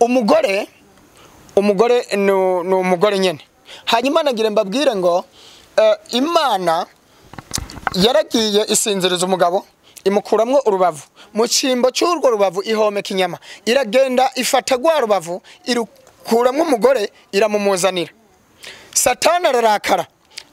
umugore ni umugore nyene. Hanyuma nagire mbabwire ngo Imana yaragiye isinziriza umugabo imukuramwo urubavu mu cimbo cy'urwo rubavu ihomeka inyama iragenda ifata gwa rubavu irukuramwo umugore iramumuzanira. Satani ararakara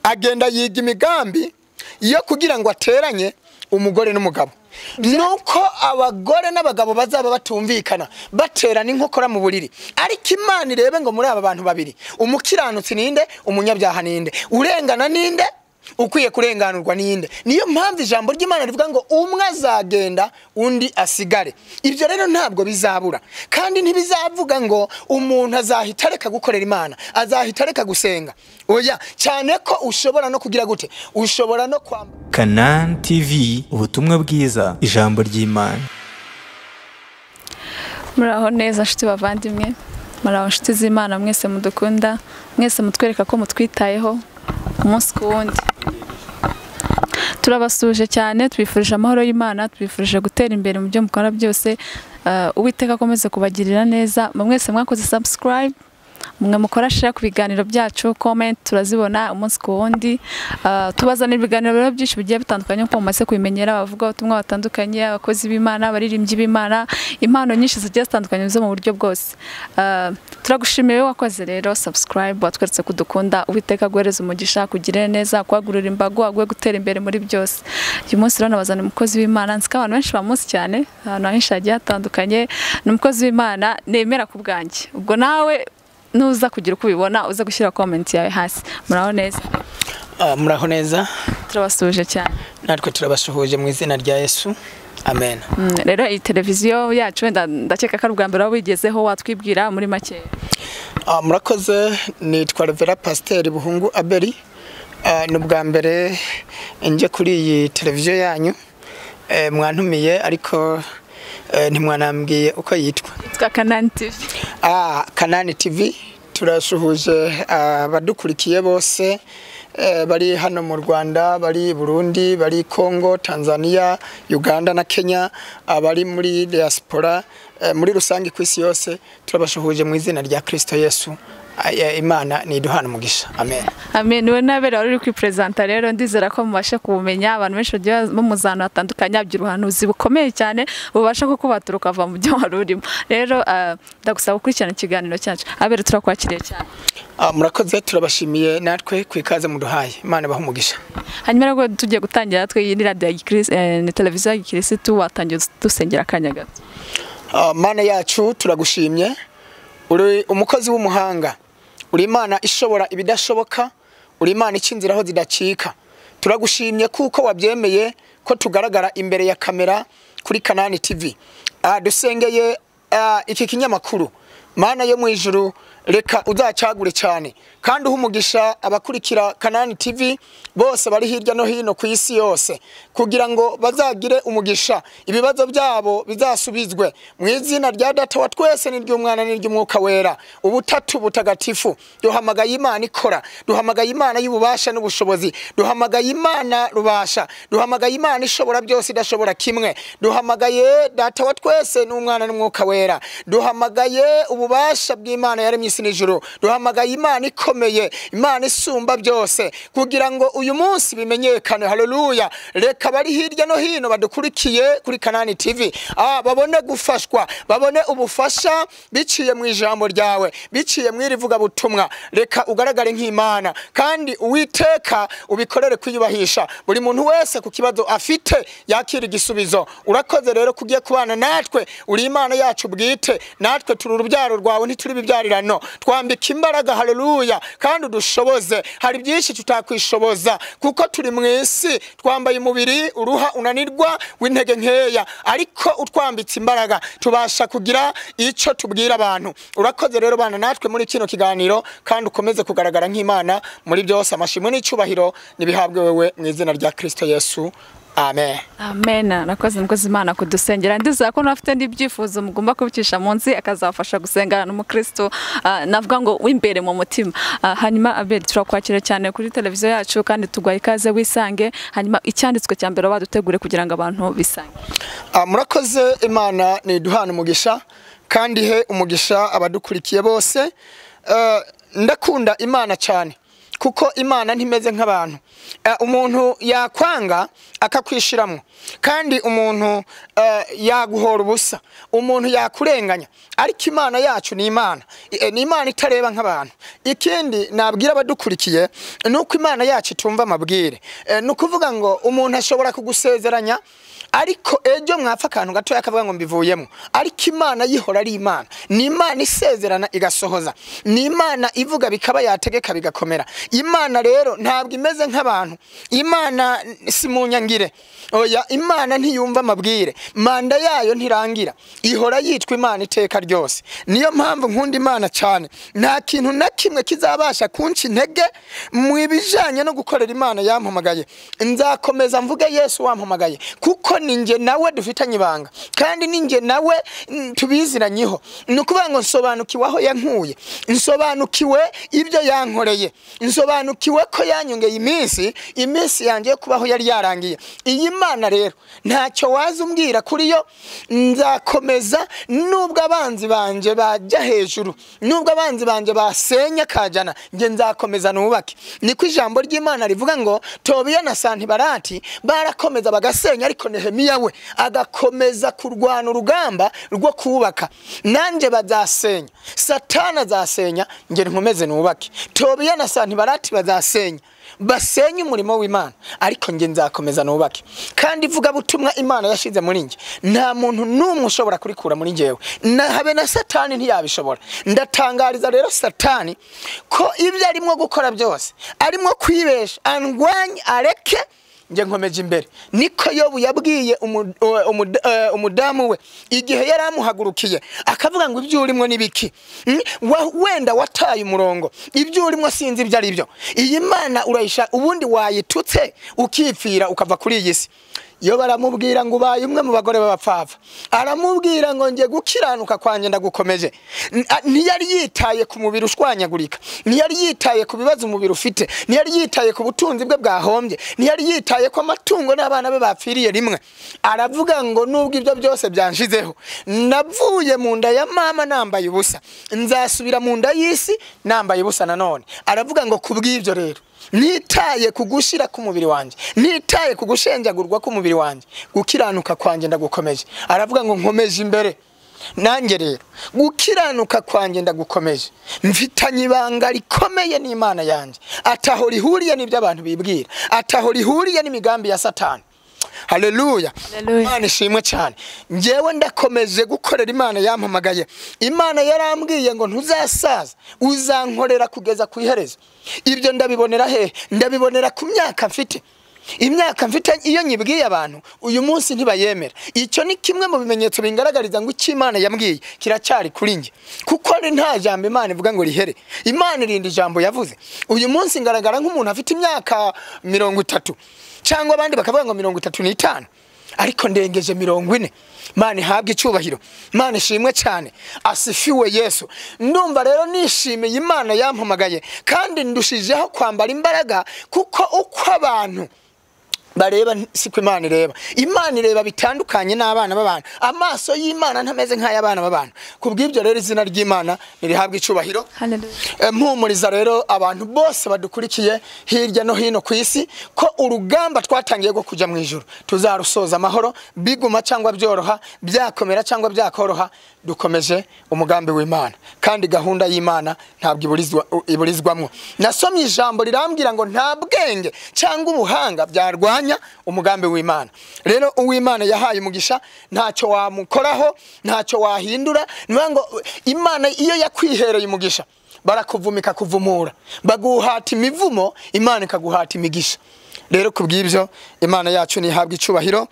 agenda yiga imigambi yo kugira ngo ateranye umugore n'umugabo. Nuko abagore n'abagabo bazaba batumvikana baterana inkokora mu buriri. Ariko Imana irebe ngo muri aba bantu babiri umukiranutsi ninde, umunyabyaha ninde, urengana ninde, ukwiye kurenganurwa ninde. Niyo mpamvu ijambo ry'Imana rivuga ngo umwe azagenda undi asigare. Ibyo rero ntabwo bizabura, kandi ntibizavuga ngo umuntu azahita reka gukorera Imana, azahita reka gusenga. Oya, cyane ko ushobora no kugira gute, ushobora no kwamba. Canaan TV, ubutumwa bwiza, ijambo ry'Imana. Muraho neza nshuti bavandimwe, muraho nshuti z'Imana mwese mudukunda, mwese mutwereka ko mutwitayeho umunsi ku wundi. Turabasuje cyane, tubifurije amahoro y'Imana, tubifurije gutera imbere mu byo mukora byose. Uwiteka akomeze kubagirira neza. Mwese mwakoze subscribe, mwe mukora share ku biganiro byacu, comment turazibona umunsi ku wundi. Tubazana ibiganiro byinshi bigiye bitandukanye ko mumaze kubimenyera, abavuga ubutumwa batandukanye, abakozi b'Imana, abaririmbyi b'Imana, impano nyinshi zigiye zitandukanye zo mu buryo bwose. Turagushimiye wakoze rero subscribe, watweretse kudukunda. Uwiteka guhereza umugisha, kugirira neza, kwagurira imbago, agwe gutera imbere muri byose. Uyu munsi rero nabazana umukozi w'Imana, nzika abantu benshi bamuzi cyane, ahantu henshi hagiye hatandukanye. Ni umukozi w'Imana nemera ku bwanjye. Ubwo nawe nuza kugira uko ubibona uza gushyira comment yawe hasi. Muraho neza. Muraho neza. Turabasuje cyane. Natwe turabasuhuje mu izina rya Yesu. Amen. Rero iyi televiziyo yacu ndakeka ko ubwa mbere wabigezeho, watwibwira muri make. Murakoze, nitwa Revera Pasteur Buhungu Abeli. N'ubwa mbere nje kuri iyi televiziyo yanyu. Mwantumiye ariko ntimwanambwiye uko yitwa. Yitwa Canaan TV. Canaan TV, turasuhuje abadukurikiye bose bari hano mu Rwanda, bari Burundi, bari Congo, Tanzania, Uganda na Kenya, abari muri diaspora, muri rusange ku isi yose. Turabashuhuje mu izina rya Kristo Yesu. Imana ni duhana umugisha. Amen. Amen. We nabera uri kwipresenta rero ndizera ko mubashe kubumenya. Abantu benshi bagiye mumuzana atandukanye by'uruhanuzi bukomeye cyane bubasha kukubaturuka va mu byo warurimo. Rero ndagusaba gukurikirana ikiganiro cyacu. Abere turakwakiriye cyane. Murakoze, turabashimiye natwe kwikaze muduhaye. Imana baha umugisha. Hanyuma rero tugiye gutangira twe iyi radio ya ni televiziyo ya Kristo, watangiye dusengera akanya gato. Mana yacu turagushimye. Uri umukozi w'umuhanga. Uri Imana ishobora ibidashoboka, uri Imana icinziraho zidacika. Turagushimye kuko wabyemeye ko tugaragara imbere ya kamera kuri Canaan TV. Dusengeye iki kinyamakuru. Mana yo mu ijuru, reka uzacagure cyane kandi uhumugisha abakurikira Canaan TV bose bari hirya no hino ku isi yose, kugira ngo bazagire umugisha, ibibazo byabo bizasubizwe mu izina rya Data wa twese n'iry'Umwana n'iry'Umwuka wera, ubutatu butagatifu. Duhamagaye Imana ikora, duhamagaye Imana y'ububasha n'ubushobozi, duhamagaye Imana rubasha, duhamagaye Imana ishobora byose idashobora kimwe, duhamagaye Data wa twese n'Umwana n'Umwuka wera, duhamagaye ububasha bw'Imana yaremye isi n'ijuru, duhamagaye Imana ikomeye, Imana isumba byose, kugira ngo uyu munsi bimenyekane. Haleluya. Reka bari hirya no hino badukurikiye kuri Canaan TV babone gufashwa, babone ubufasha biciye mu ijambo ryawe, biciye mu irivuga butumwa. Reka ugaragare nk'Imana kandi Uwiteka ubikorere kwiyubahisha buri muntu wese ku kibazo afite yakira igisubizo. Urakoze rero kugiye kubana natwe, uri Imana yacu bwite, natwe turi urubyaro rwawe ntituri bibyarirano. Twambika imbaraga, haleluya, kandi udushoboze. Hari byinshi tutakwishoboza kuko turi mu isi, twambaye umubiri uruha unanirwa w'intege nkeya, ariko utwambitse imbaraga tubasha kugira icyo tubwira abantu. Urakoze rero bana natwe muri kino kiganiro, kandi ukomeze kugaragara nk'Imana muri byose. Amashimwe n'icyubahiro nibihabwe wewe mu izina rya Kristo Yesu. Amen. Amen. Nakoze mukozi Imana kudusengera. Ndizera ko nafite ndibyifuzo mugomba kubicisha munsi akazafasha gusengana n'umukristo navuga ngo w'imbere mu mutima. Hanyuma Abel turakwakira cyane kuri televiziyo yacu kandi tugwaye ikaze wisange. Hanyuma icyanditswe cya mbere badutegure kugira ngo abantu bisange. Murakoze, Imana ni duhana umugisha kandi he umugisha abadukurikiye bose. Ndakunda Imana cyane kuko Imana ntimeze nk'abantu. Umuntu yakwanga akakwishiramo, kandi umuntu yaguhora ubusa, umuntu yakurenganya, ariko Imana yacu ni Imana, ni Imana itareba nk'abantu. Ikindi nabwira abadukurikiye nuko Imana yacu itumva amabwire. Nukuvuga ngo umuntu ashobora kugusezeranya ariko ejo mwapfa akantu gato yakavuga ngo mbivuyemo, ariko Imana yihora ari Imana. Ni Imana isezerana igasohoza, ni Imana ivuga bikaba yategeka bigakomera. Imana rero ntabwo imeze nk'abantu. Imana si munyangire, oya, Imana ntiyumva amabwire, manda yayo ntirangira, ihora yitwa Imana iteka ryose. Niyo mpamvu nkunda Imana cyane. Nta kintu na kimwe kizabasha kunca intege mu bijanye no gukorera Imana yampamagaye. Nzakomeza mvuge Yesu wampamagaye, kuko ninjye nawe dufitanye ibanga, kandi ninjye nawe tubiziranyeho. Nukuvuga ngo nsobanukiwe aho yankuye, nsobanukiwe ibyo yankoreye, nsobanukiwe ko yanyongeye iminsi yanjye kubaho yari yarangiye. Iyi Mana rero ntacyo waza umbwira kuri yo. Nzakomeza nubwo abanzi banje bajya hejuru, nubwo abanzi banje basenya kajana, nge nzakomeza nubake. Niko ijambo ry'Imana rivuga ngo Tobiya na Santibarati barakomeza bagasenya, ariko Nehemiya we agakomeza kurwana urugamba rwo kubaka. Nanje bazasenya, Satana azasenya, nge nkomeze nubake. Tobiya na Santibarati bazasenya, basenye umurimo w'Imana, ariko nge nzakomeza nubake. Kandi ivuga butumwa Imana yashize muri nge, nta muntu n'umwe ushobora kurikura muri ngewe, habe na Satani ntiyabishobora. Ndatangariza rero Satani ko ibyo arimo gukora byose, arimo kwibesha, andwanye, areke, nge nkomeje imbere. Niko Yobu yabwiye umudamu we igihe yaramuhagurukiye akavuga ngo ibyo urimo nibiki, wenda wataye umurongo, ibyo urimo sinzi ibyo ari byo. Iyi Mana urayisha ubundi wayitutse ukipfira ukava kuri iyi si. Yo baramubwira ngo ubaye umwe mu bagore b'abapfapfa, aramubwira ngo nge gukiranuka kwanje ndagukomeje. Ntiyari yitaye ku mubiri ushwanyagurika, ntiyari yitaye ku bibazo umubiri ufite, ntiyari yitaye ku butunzi bwe bwahombye, ntiyari yitaye ko amatungo n'abana be bapfiriye rimwe. Aravuga ngo nubwo ibyo byose byanshizeho, navuye mu nda ya mama nambaye ubusa, nzasubira mu nda y'isi nambaye ubusa nanone. Aravuga ngo kubw'ibyo rero nitaye kugushira ku mubiri wanje, nitaye kugushenjagurwa ku mubiri wanje, gukiranuka kwanje ndagukomeje. Aravuga ngo nkomeje imbere. Nanjye rero gukiranuka kwanje ndagukomeje, mfitanye ibanga rikomeye n'Imana yanje, ataho rihuriye n'ibyo abantu bibwira, ataho rihuriye n'imigambi ya Satani. Haleluya. Imana ishimwe cyane. Njewe ndakomeje gukorera Imana yampamagaye. Imana yarambwiye ngo ntuzasaza, uzankorera kugeza ku iherezo. Ibyo ndabibonera he? Ndabibonera ku myaka mfite. Imyaka mfite iyo nyibwiye abantu uyu munsi ntibayemera. Icyo ni kimwe mu bimenyetso bingaragariza ngo icyo Imana yambwiye kiracyari kuri nge, kuko nta jambo Imana ivuga ngo rihere. Imana irindi ijambo yavuze. Uyu munsi ngaragara nk'umuntu afite imyaka 30, cyangwa abandi bakavuga ngo 35, ariko ndengeje 40. Imana ihabwe icyubahiro, Imana ishimwe cyane, asifiwe Yesu. Ndumva rero nishimiye Imana yampamagaye, kandi ndushijeho kwambara imbaraga, kuko uko abantu bareba siko Imana ireba. Imana ireba bitandukanye n'abana b'abantu. Amaso y'Imana ntameze nk'ay'abana b'abantu. Kubw'ibyo rero izina ry'Imana nirihabwe icubahiro. Haleluya. Mpumuriza rero abantu bose badukurikiye hirya no hino ku isi ko urugamba twatangiye go kujya mu ijuru tuzarusoza amahoro, biguma cyangwa byoroha, byakomera cyangwa byakoroha, dukomeje umugambi w'Imana, kandi gahunda y'Imana ntabwo iburizwamwo. Nasomye ijambo rirambwira ngo nta bwenge cyangwa ubuhanga byarwanya umugambi w'Imana. Rero uw'Imana yahaye umugisha ntacyo wamukoraho, ntacyo wahindura. Ngo Imana iyo yakwihereye umugisha barakuvumika kuvumura, baguhata imivumo, Imana ikaguhata imigisha. Rero kubw'ibyo Imana yacu nihabwe icubahiro.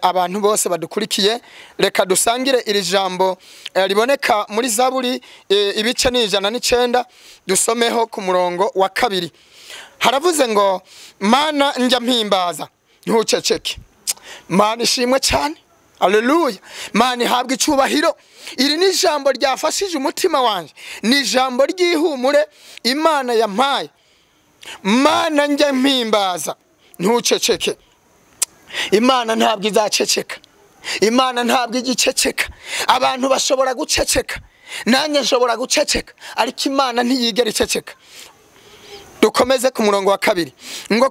Abantu bose badukurikiye, reka dusangire iri jambo riboneka muri Zaburi ibice 109, dusomeho ku murongo wa 2. Haravuze ngo Mana njya mpimbaza ntuceceke. Mana ishimwe cyane. Haleluya. Mana ihabwe icubahiro. Iri ni ijambo ryafashije umutima wanje, ni ijambo ry'ihumure Imana yampaye. Mana njya mpimbaza ntuceceke. Imana ntabwo izaceceka. Imana ntabwo igiceceka. Abantu bashobora guceceka, nanjye nshobora guceceka, ariko Imana ntiyigera iceceka. Dukomeze ku murongo wa 2 ngo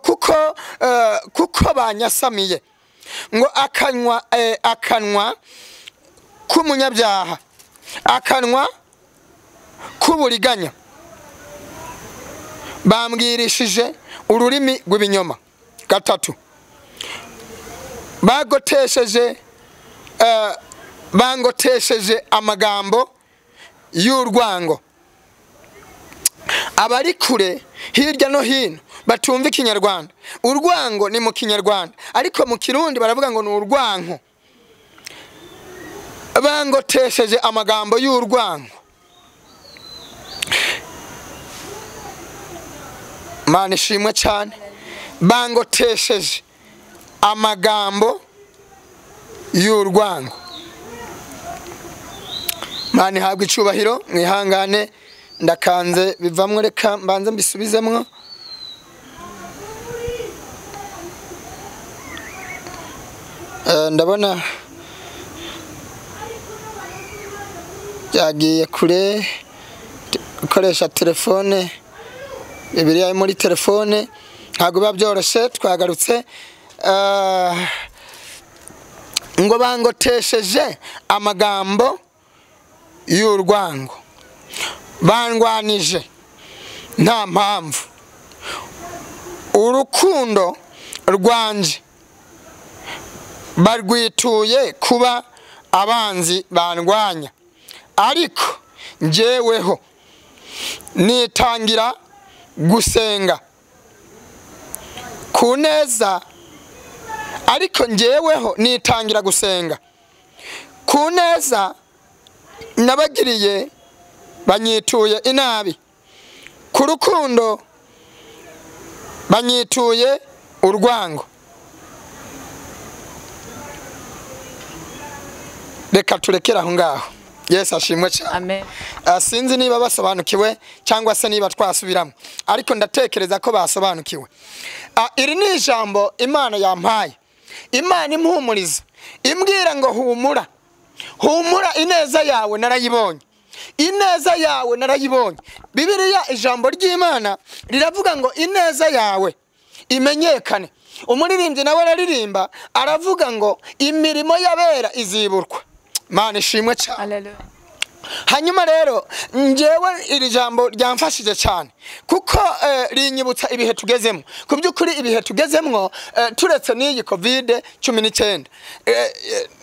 kuko banyasamiye, ngo akanwa k'umunyabyaha, akanwa k'uburiganya bambwirishije ururimi rw'ibinyoma. 3 bangotesheje amagambo y'urwango. Abari kure hirya no hino batumva ikinyarwanda, urwango ni mu kinyarwanda, ariko mu kirundi baravuga ngo ni urwanko. Bangotesheje amagambo y'urwango. Mana ishimwe cyane. Bangotesheje amagambo y'urwango. Mana ihabwe icubahiro. Mwihangane ndakanze bivamwe, reka mbanze mbisubizemwo. Ndabona yagiye kure ukoresha telefone, Bibiliya muri telefone ntabwo biba byoroshye. Twagarutse ngo bangotesheje amagambo y'urwango, bandwanije nta mpamvu. Urukundo rwanje barwituye kuba abanzi bandwanya, ariko njyeweho nitangira gusenga ku neza, ariko njyeweho nitangira gusenga ku neza nabagiriye banyituye inabi, ku rukundo banyituye urwango. Reka turekera aho ngaho. Yesu ashimwe cyane. Amen. Sinzi niba basobanukiwe cyangwa se niba twasubiramo, ariko ndatekereza ko basobanukiwe. Iri ni ijambo Imana yampaye. Imana impumuriza, imbwira ngo humura, humura, ineza yawe narayibonye, ineza yawe narayibonye. Bibiliya ijambo ry'Imana riravuga ngo ineza yawe imenyekane. Umuririmbyi nawe araririmba aravuga ngo imirimo y'abera iziburwa. Mana ishimwe cyane. Haleluya. Hanyuma rero njyewe iri jambo ryamfashije cyane kuko rinyibutsa ibihe tugezemo. Ku by'ukuri ibihe tugezemo turetse n'iyi COVID-19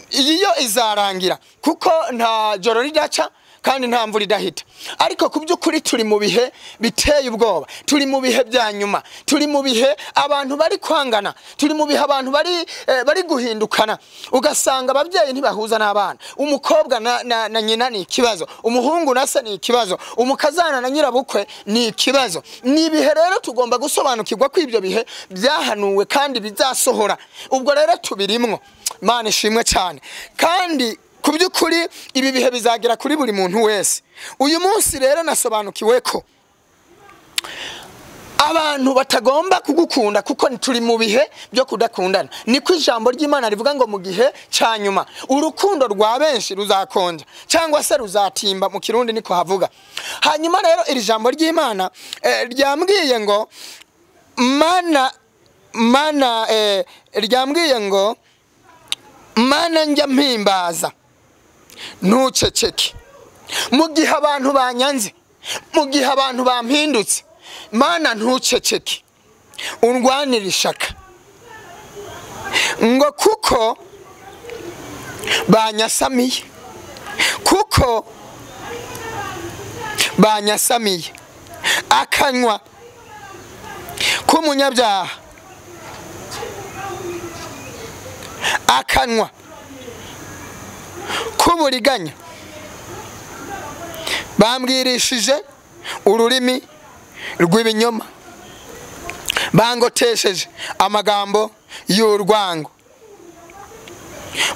iyo izarangira kuko nta joro ridaca kandi nta mvura idahita, ariko ku by'ukuri turi mu bihe biteye ubwoba, turi mu bihe bya nyuma, turi mu bihe abantu bari kwangana, turi mu bihe abantu bari guhindukana, ugasanga ababyeyi ntibahuza n'abana, umukobwa na nyina ni ikibazo, umuhungu na se ni ikibazo, umukazana na nyirabukwe ni ikibazo. Ni ibihe rero tugomba gusobanukirwa ko ibyo bihe byahanuwe kandi bizasohora. Ubwo rero tubirimwo. Mana ishimwe cyane. Kandi ku by'ukuri ibi bihe bizagira kuri buri muntu wese. Uyu munsi rero nasobanukiwe ko abantu batagomba kugukunda kuko turi mu bihe byo kudakundana. Niko ijambo ry'Imana rivuga ngo mu gihe cya nyuma urukundo rwa benshi ruzakonja cyangwa se ruzatimba, mu kirundi niko havuga. Hanyuma rero iri jambo ry'Imana ryambwiye ngo ryambwiye ngo Mana njya mpimbaza ntuceceke mu gihe abantu banyanze, mu gihe abantu bampindutse. Mana ntuceceke, undwanira ishaka ngo kuko banyasamiye, kuko banyasamiye. Akanwa k'umunyabyaha, akanwa k'uburiganya bambwirishije ururimi rw'ibinyoma, bangotesheje amagambo y'urwango,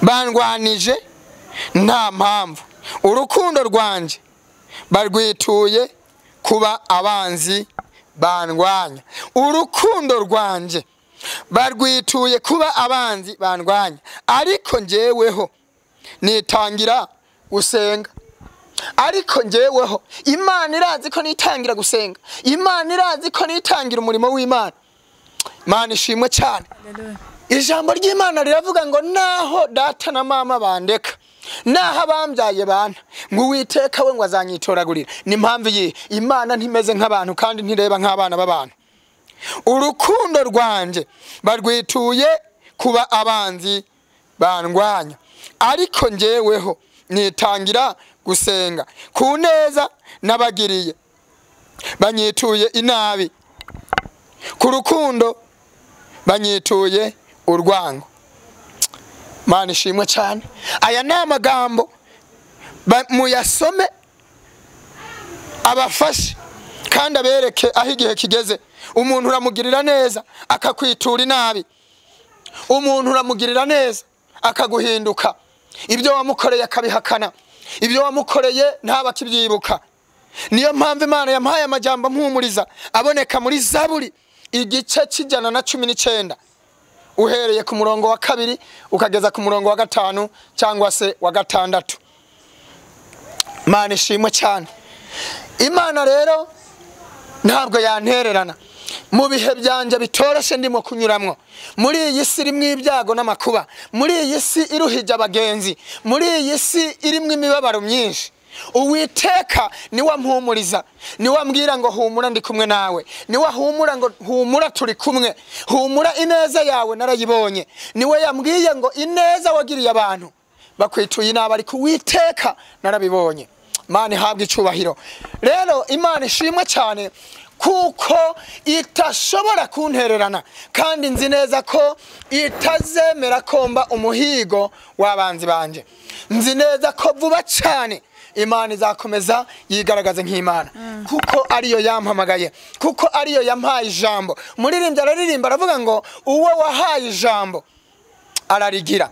bandwanije nta mpamvu. Urukundo rwanje barwituye kuba abanzi bandwanya. Urukundo rwanje barwituye kuba abanzi bandwanya, ariko njyeweho nitangira gusenga. Ariko njyeweho Imana irazi ko nitangira gusenga, Imana irazi ko nitangira umurimo w'Imana. Imana ishimwe cyane. Ijambo ry'Imana riravuga ngo naho data na mama bandeka, naho abambyaye bana, ngo Uwiteka we ngo azanyitoragurira. Ni impamvu iyi Imana ntimeze nk'abantu kandi ntireba nk'abana b'abantu. Urukundo rwanje barwituye kuba abanzi bandwanya, ariko njyeweho nitangira gusenga ku neza nabagiriye, banyituye inabi, ku rukundo banyituye urwango. Mana ishimwe cyane. Aya ni amagambo muyasome abafashe kandi abereke aho igihe kigeze. Umuntu uramugirira neza akakwitura inabi, umuntu uramugirira neza akaguhinduka, ibyo wamukoreye akabihakana, ibyo wamukoreye ntabakibyibuka. Niyo mpamvu Imana yampaye amajambo mpumuriza aboneka muri Zaburi igice cy'ijana na 19 uhereye ku murongo wa 2 ukageza ku murongo wa 5 cyangwa se wa 6. Mana ishimwe cyane. Imana rero ntabwo yantererana mu bihe byanje bitoroshe ndimo kunyuramwo, muri iyi si irimwo ibyago n'amakuba, muri iyi si iruhije abagenzi, muri iyi si irimwo imibabaro myinshi. Uwiteka ni wampumuriza, ni wambwira ngo humura ndi kumwe nawe, ni wahumura ngo humura turi kumwe, humura ineza yawe narayibonye. Niwe yambwiye ngo ineza wagiriye abantu bakwituye inabi, ariko Uwiteka narabibonye. Mana ihabwe icyubahiro. Rero Imana ishimwe cyane kuko itashobora kuntererana, kandi nzi neza ko itazemera komba umuhigo w'abanzi banje. Nzi neza ko vuba cyane Imana izakomeza yigaragaze nk'Imana, kuko ariyo yampamagaye, kuko ariyo yampaye ijambo. Umuririmbyi araririmba aravuga ngo uwo wahaye ijambo ararigira.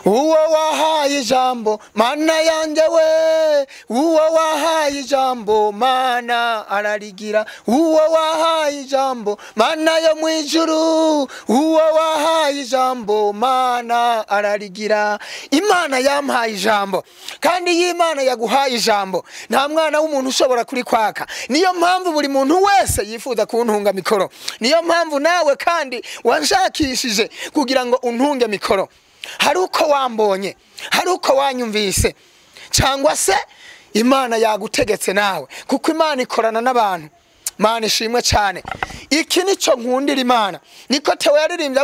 Uwo wahaye ijambo Mana yanjye we, uwo wahaye ijambo Mana ararigira. Uwo wahaye ijambo Mana yo mu ijuru, uwo wahaye ijambo Mana ararigira. Imana yampaye ijambo, kandi iyi Imana yaguhaye ijambo nta mwana w'umuntu ushobora kuri kwaka. Niyo mpamvu buri muntu wese yifuza kuntunga mikoro, niyo mpamvu nawe kandi wanshakishije kugira ngo untunge mikoro. Hari uko wambonye, hari uko wanyumvise, cyangwa se Imana yagutegetse nawe, kuko Imana ikorana n'abantu. Mana ishimwe cyane. Iki nico nkundira Imana. Niko Theo yaririmbye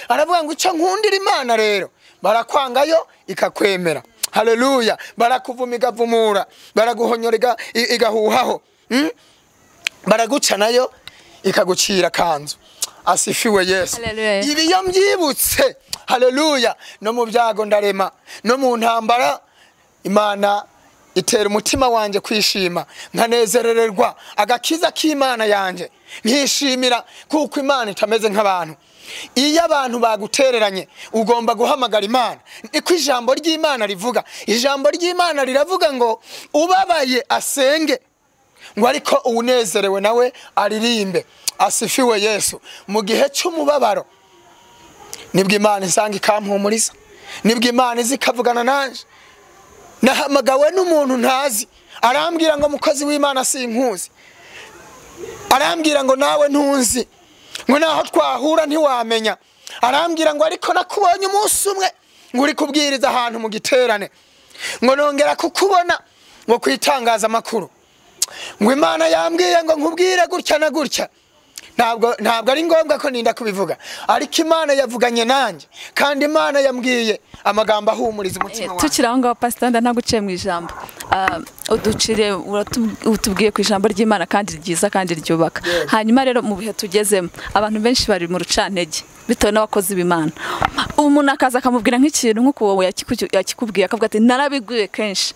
aravuga ngo icyo nkundira Imana rero barakwangayo ikakwemera. Haleluya. Barakuvuma igavumura, baraguhonyora igahuhaho, baraguca nayo ikagucira kanzu. Asifiwe Yesu. Ibi yo mbyibutse, haleluya, no mu byago ndarema, no mu ntambara Imana itera umutima wanje kwishima, nkanezerererwa agakiza k'Imana yanje, nkishimira kuko Imana itameze nk'abantu. Iyo abantu bagutereranye ugomba guhamagara Imana. Niko ijambo ry'Imana rivuga. Ijambo ry'Imana riravuga ngo ubabaye asenge, ngo ariko unezerewe nawe aririmbe. Asifiwe Yesu. Mu gihe cy'umubabaro nibwo Imana isanga ikampumuriza, nibwo Imana izikavugana nanje. Nahamagawe n'umuntu ntazi, arambwira ngo mukozi w'Imana sinkuzi, arambwira ngo nawe ntunzi, ngo naho twahura ntiwamenya, arambwira ngo ariko nakubonye umunsi umwe ngo uri kubwiriza ahantu mu giterane, ngo nongera kukubona ngo kwitangaza amakuru, ngo Imana yambwiye ngo nkubwire gutya na gutya. Ntabwo ari ngombwa ko ninda kubivuga, ariko Imana yavuganye nanjye, kandi Imana yambwiye amagambo ahumuriza umutima wawe. Tukiraho ngaho Pastor ntaguciye mu ijambo, uducire utubwiye ku ijambo ry'Imana kandi ryiza kandi ryubaka. Hanyuma rero mu bihe tugezemo abantu benshi bari mu rucantege bitewe n'abakozi b'Imana. Umuntu akaza akamubwira nk'ikintu nk'uko wowe yakikubwiye akavuga ati narabiguye kenshi,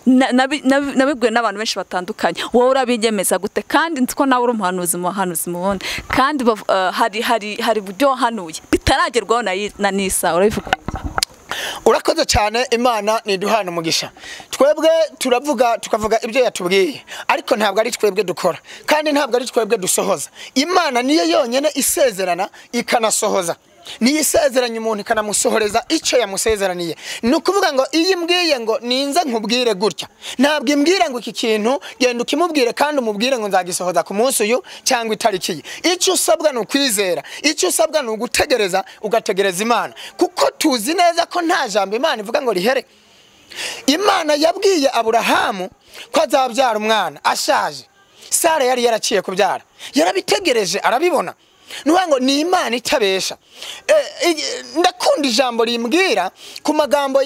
nabiguye n'abantu benshi batandukanye, wowe urabigemeza gute? Kandi nziko nawe uri umuhanuzi mubundi, kandi hari buryo wahanuye bitaragerwaho na Nisa, urabivuga? urakoze cyane. Imana niduhana umugisha. Twebwe turavuga tukavuga ibyo yatubwiye, ariko ntabwo ari twebwe dukora kandi ntabwo ari twebwe dusohoza. Imana niyo yonyene isezerana ikanasohoza, niyo isezeranya umuntu ikanamusohoreza icyo yamusezeraniye. Ni ukuvuga ngo iyo imbwiye ngo ninze nkubwire gutya, ntabwo imbwira ngo iki kintu genda ukimubwire kandi umubwire ngo nzagisohoza ku munsi uyu cyangwa itariki iyi. Icyo usabwa ni ukwizera, icyo usabwa ni ugutegereza, ugategereza Imana, kuko tuzi neza ko nta jambo Imana ivuga ngo rihere. Imana yabwiye Aburahamu ko azabyara umwana ashaje. Sara yari yaraciye kubyara, yarabitegereje arabibona. Nuwango ni Imana itabesha. Ndakunda ijambo rimbwira ku magambo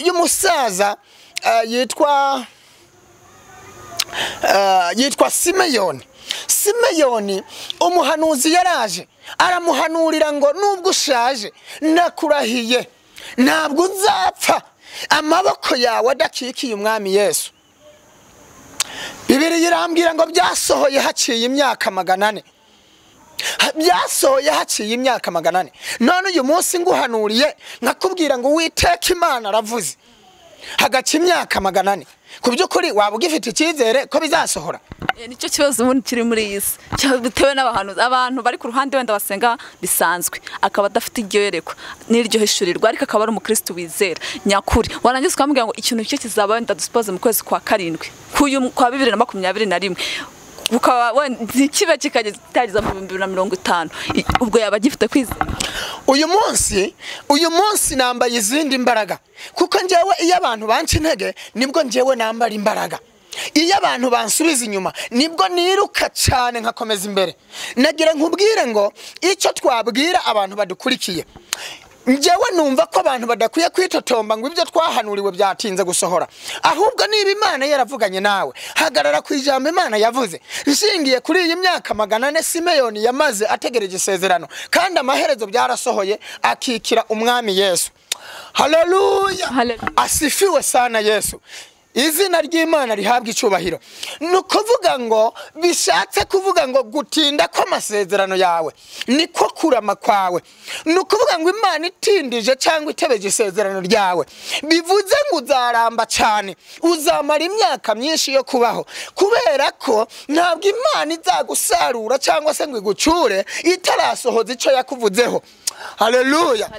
y'umusaza yitwa Simeyoni. Simeyoni umuhanuzi yaraje aramuhanurira ngo nubwo ushaje nakurahiye ntabwo uzapfa amaboko yawe adakikiye umwami Yesu. Bibiliya irambwira ngo byasohoye haciye imyaka 400. Byasohoye haciye imyaka 400. None uyu munsi nguhanuriye nkakubwira ngo Uwiteka Imana aravuze hagaca imyaka 400. Ku by'ukuri waba ugifite icyizere ko bizasohora? Nicyo kibazo ubundi kiri muri iyi si, bitewe n'abahanuzi. Abantu bari ku ruhande wenda basenga bisanzwe, akaba adafite iryo yerekwa n'iryo hishurirwa, ariko akaba ari umukristo wizera nyakuri. Warangiza ukamubwira ngo ikintu cyo kizaba wenda duspose mu kwezi kwa 7 kwa 2021, ukaba wenda kiba kikageza mu 2050, ubwo yaba gifite kwizera. Uyu munsi nambaye izindi imbaraga, kuko njyewe iyo abantu banca intege nibwo njyewe nambara imbaraga. Iyo abantu bansubiza inyuma nibwo niruka cyane nkakomeza imbere. Nagira nkubwire ngo icyo twabwira abantu badukurikiye, njyewe numva ko abantu badakwiye kwitotomba ngo ibyo twahanuriwe byatinze gusohora. Ahubwo niba Imana yaravuganye nawe, hagarara ku ijambo Imana yavuze. Nshingiye kuri iyi myaka 400 Simeyoni yamaze ategereje isezerano, kandi amaherezo byarasohoye akikira umwami Yesu. Haleluya, asifiwe sana Yesu. Izina ry'Imana rihabwa icubahiro. Nukuvuga ngo bishatse kuvuga ngo gutinda kw'amasezerano yawe niko kurama kwawe. Nukuvuga ngo Imana itindije cyangwa itebeje isezerano ryawe, bivuze ngo uzaramba cyane, uzamara imyaka myinshi yo kubaho, kubera ko ntabwo Imana izagusarura cyangwa se ngo igucure itarasohoza icyo yakuvuzeho. Haleluya.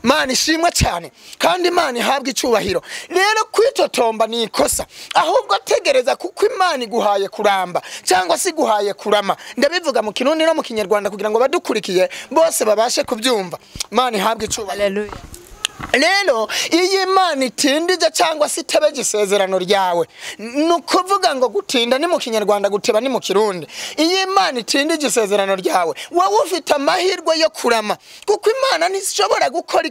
Imana ishimwe cyane kandi Imana ihabwa icubahiro. Rero kwitotomba ni ikosa, ahubwo tegereza kuko Imana iguhaye kuramba cyangwa se iguhaye kurama. Ndabivuga mu Kirundi no mu Kinyarwanda kugira ngo badukurikiye bose babashe kubyumva. Imana ihabwa icubahiro. Rero iyi Imana itindije cyangwa se itebeje isezerano ryawe, nukuvuga ngo gutinda ni mu Kinyarwanda, guteba ni mu Kirundi. Iyi Imana itindije isezerano ryawe, wowe ufite amahirwe yo kurama, kuko Imana ntishobora gukora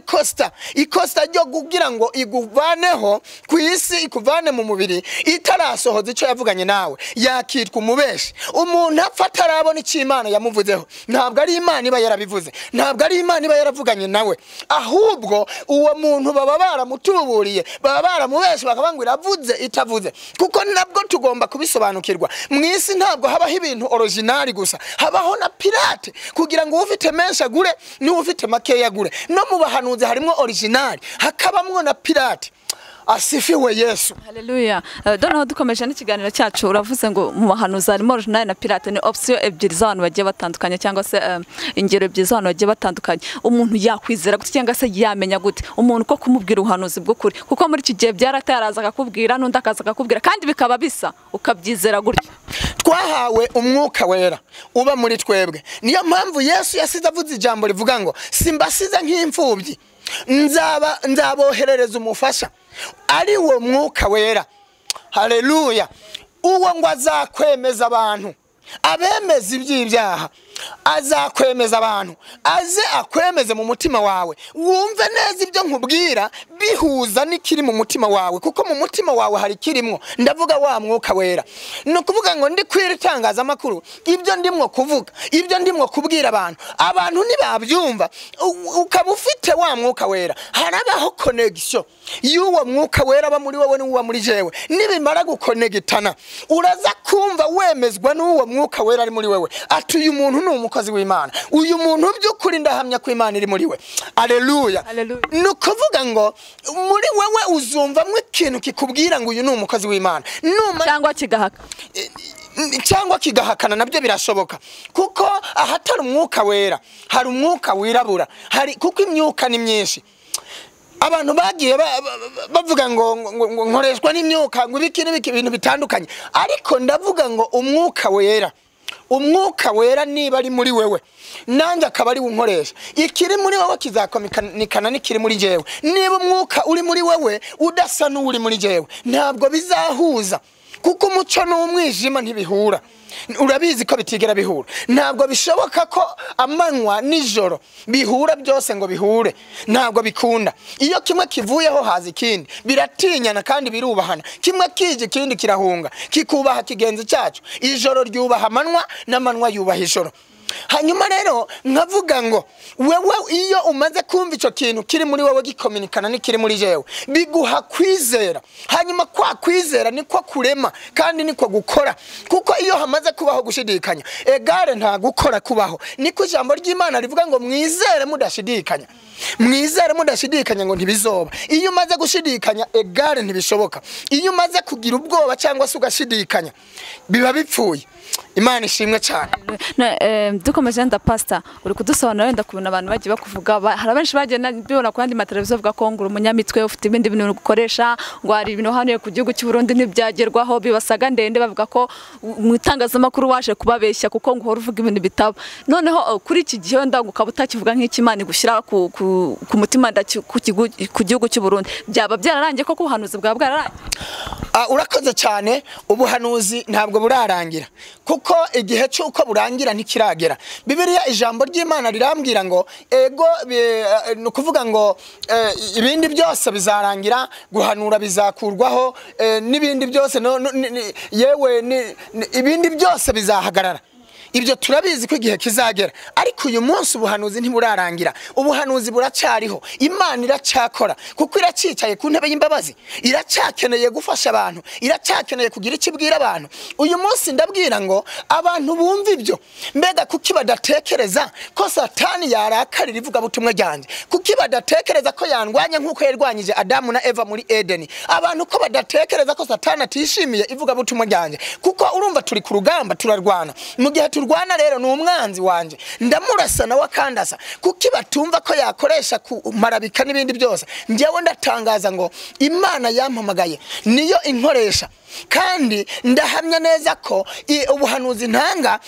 ikosta ryo kugira ngo iguvaneho ku isi, ikuvane mu mubiri itarasohoza icyo yavuganye nawe. Yakitwa umubeshi. Umuntu apfa atarabona icyo Imana yamuvuzeho, ntabwo ari Imana iba yarabivuze, ntabwo ari Imana iba yaravuganye nawe, ahubwo uwo muntu baba baramutuburiye, baba baramubeshe bakabangwira avuze itavuze. Kuko nabwo tugomba kubisobanukirwa. Mu isi ntabwo habaho ibintu original gusa, habaho na pirate, kugira ngo ufite menshi agure n'ufite makeya agure. No mu bahanuzi harimo original, hakabamwo na pirate. Asifiwe Yesu. Haleluya. Donaho dukomeje n'ikiganiro cyacu, uravuze ngo mu bahanuzi harimo original na pirate. Ni option ebyiri z'abantu bagiye batandukanye, cyangwa se ingero ebyiri z'abantu bagiye batandukanye. Umuntu yakwizera gute cyangwa se yamenya gute umuntu ko kumubwira ubuhanuzi bw'ukuri? Kuko muri iki gihe byarataraza akakubwira n'undi akaza akakubwira kandi bikaba bisa, ukabyizera gutyo. Twahawe umwuka wera uba muri twebwe. Niyo mpamvu Yesu yasize avuze ijambo rivuga ngo simbasize nk'imfubyi, nzaboherereza umufasha, ari wo mwuka wera. Haleluya. Uwo ngo azakwemeza abantu, abemeza iby'ibyaha, azakwemeza abantu, aze akwemeze mu mutima wawe, wumve neza ibyo nkubwira bihuza n'ikiri mu mutima wawe, kuko mu mutima wawe hari kirimo. Ndavuga wa mwuka wera. No kuvuga ngo ndi kwira itangazamakuru, ibyo ndimwo kuvuga, ibyo ndimwo kubwira abantu nibabyumva, ukaba ufite wa mwuka wera, harabaho connection y'uwo mwuka wera aba muri wowe n'uwa muri jewe. Nibimara gukonegitana, uraza kumva wemezwa n'uwo mwuka wera ari muri wewe, ati uyu muntu umukozi w'Imana uyu muntu by'ukuri ndahamya ko Imana iri muri we haleluya nukuvuga ngo muri wewe uzumvamwe ikintu kikubwira ngo uyu ni umukozi w'Imana cyangwa kigahakana nabyo birashoboka kuko ahatari umwuka wera hari umwuka wirabura hari kuko imyuka ni myinshi abantu bagiye bavuga ngo nkoreshwa n'imyuka ngo ibintu bitandukanye ariko ndavuga ngo umwuka wera niba ari muri wewe nanjye akaba ari unkoresha ikiri muri wowe kizakomikana n'ikiri muri jewe niba umwuka uri muri wewe udasa n'uri muri jewe ntabwo bizahuza kuko umuco n'umwijima ntibihura urabizi ko bitigera bihura ntabwo bishoboka ko amanywa nijoro bihura byose ngo bihure ntabwo bikunda iyo kimwe kivuyeho haza ikindi biratinyana kandi birubahana kimwe kije ikindi kirahunga kikubaha kigenzi cyacu ijoro ryubaha amanywa n'amanywa yubaha ijoro hanyuma rero nkavuga ngo wewe iyo umaze kumva ico kintu kiri muri wewe gikominikana n'ikiri muri jewe biguha kwizera hanyuma kwa kwizera niko kurema kandi niko gukora kuko iyo hamaze kubaho gushidikanya egare nta gukora kubaho niko ijambo ry'Imana rivuga ngo mwizere mudashidikanya ngo ntibizoba iyo umaze gushidikanya egare ntibishoboka iyo umaze kugira ubwoba cyangwa se ugashidikanya biba bipfuye Imana ishimwe cyane dukomeje nda pastor uri kudusobanura wenda kubona abantu bagiye bakuvuga hari abenshi bagenda bibona ku yandi mateleviziyo bavuga ko ngo umunyamitwe ufite ibindi bintu gukoresha ngo hari ibintu hano ku gihugu cy'u Burundi ntibyagerwaho bibasaga ndende bavuga ko mu itangazamakuru waje kubabeshya kuko ngo uhora uvuga ibintu bitaba noneho kuri iki gihe wenda ukaba utakivuga nk'Imana igushyira ku mutima ku gihugu cy'u Burundi byaba byararangiye ko ubuhanuzi bwa bwararangiye urakoze cyane ubuhanuzi ntabwo burarangira kuko igihe cy'uko burangira ntikiragera Bibiliya ijambo ry'Imana rirambwira ngo ego nukuvuga ngo ibindi byose bizarangira guhanura bizakurwaho n'ibindi byose yewe ibindi byose bizahagarara ibyo turabizi ko igihe kizagera ariko uyu munsi ubuhanuzi ntiburarangira ubuhanuzi buracyariho Imana iracyakora kuko iracicaye ku ntebe y'imbabazi iracyakeneye gufasha abantu iracyakeneye kugira ikibwira abantu uyu munsi ndabwira ngo abantu bumva ibyo mbega kuki badatekereza ko Satani yarakarira ivuga butumwa ryanje kuki badatekereza ko yandwanya nkuko yarwanyije Adamu na Eva muri Edeni abantu ko badatekereza ko Satani atishimiye ivuga butumwa ryanje kuko urumva turi ku rugamba turarwana mu gihe Rwana rero ni umwanzi wanje ndamurasa na wakandasa kuki batumva ko yakoresha ku marabika n'ibindi byose njyewe ndatangaza ngo Imana yampamagaye niyo inkoresha kandi ndahamya neza ko ubuhanuzi ntanga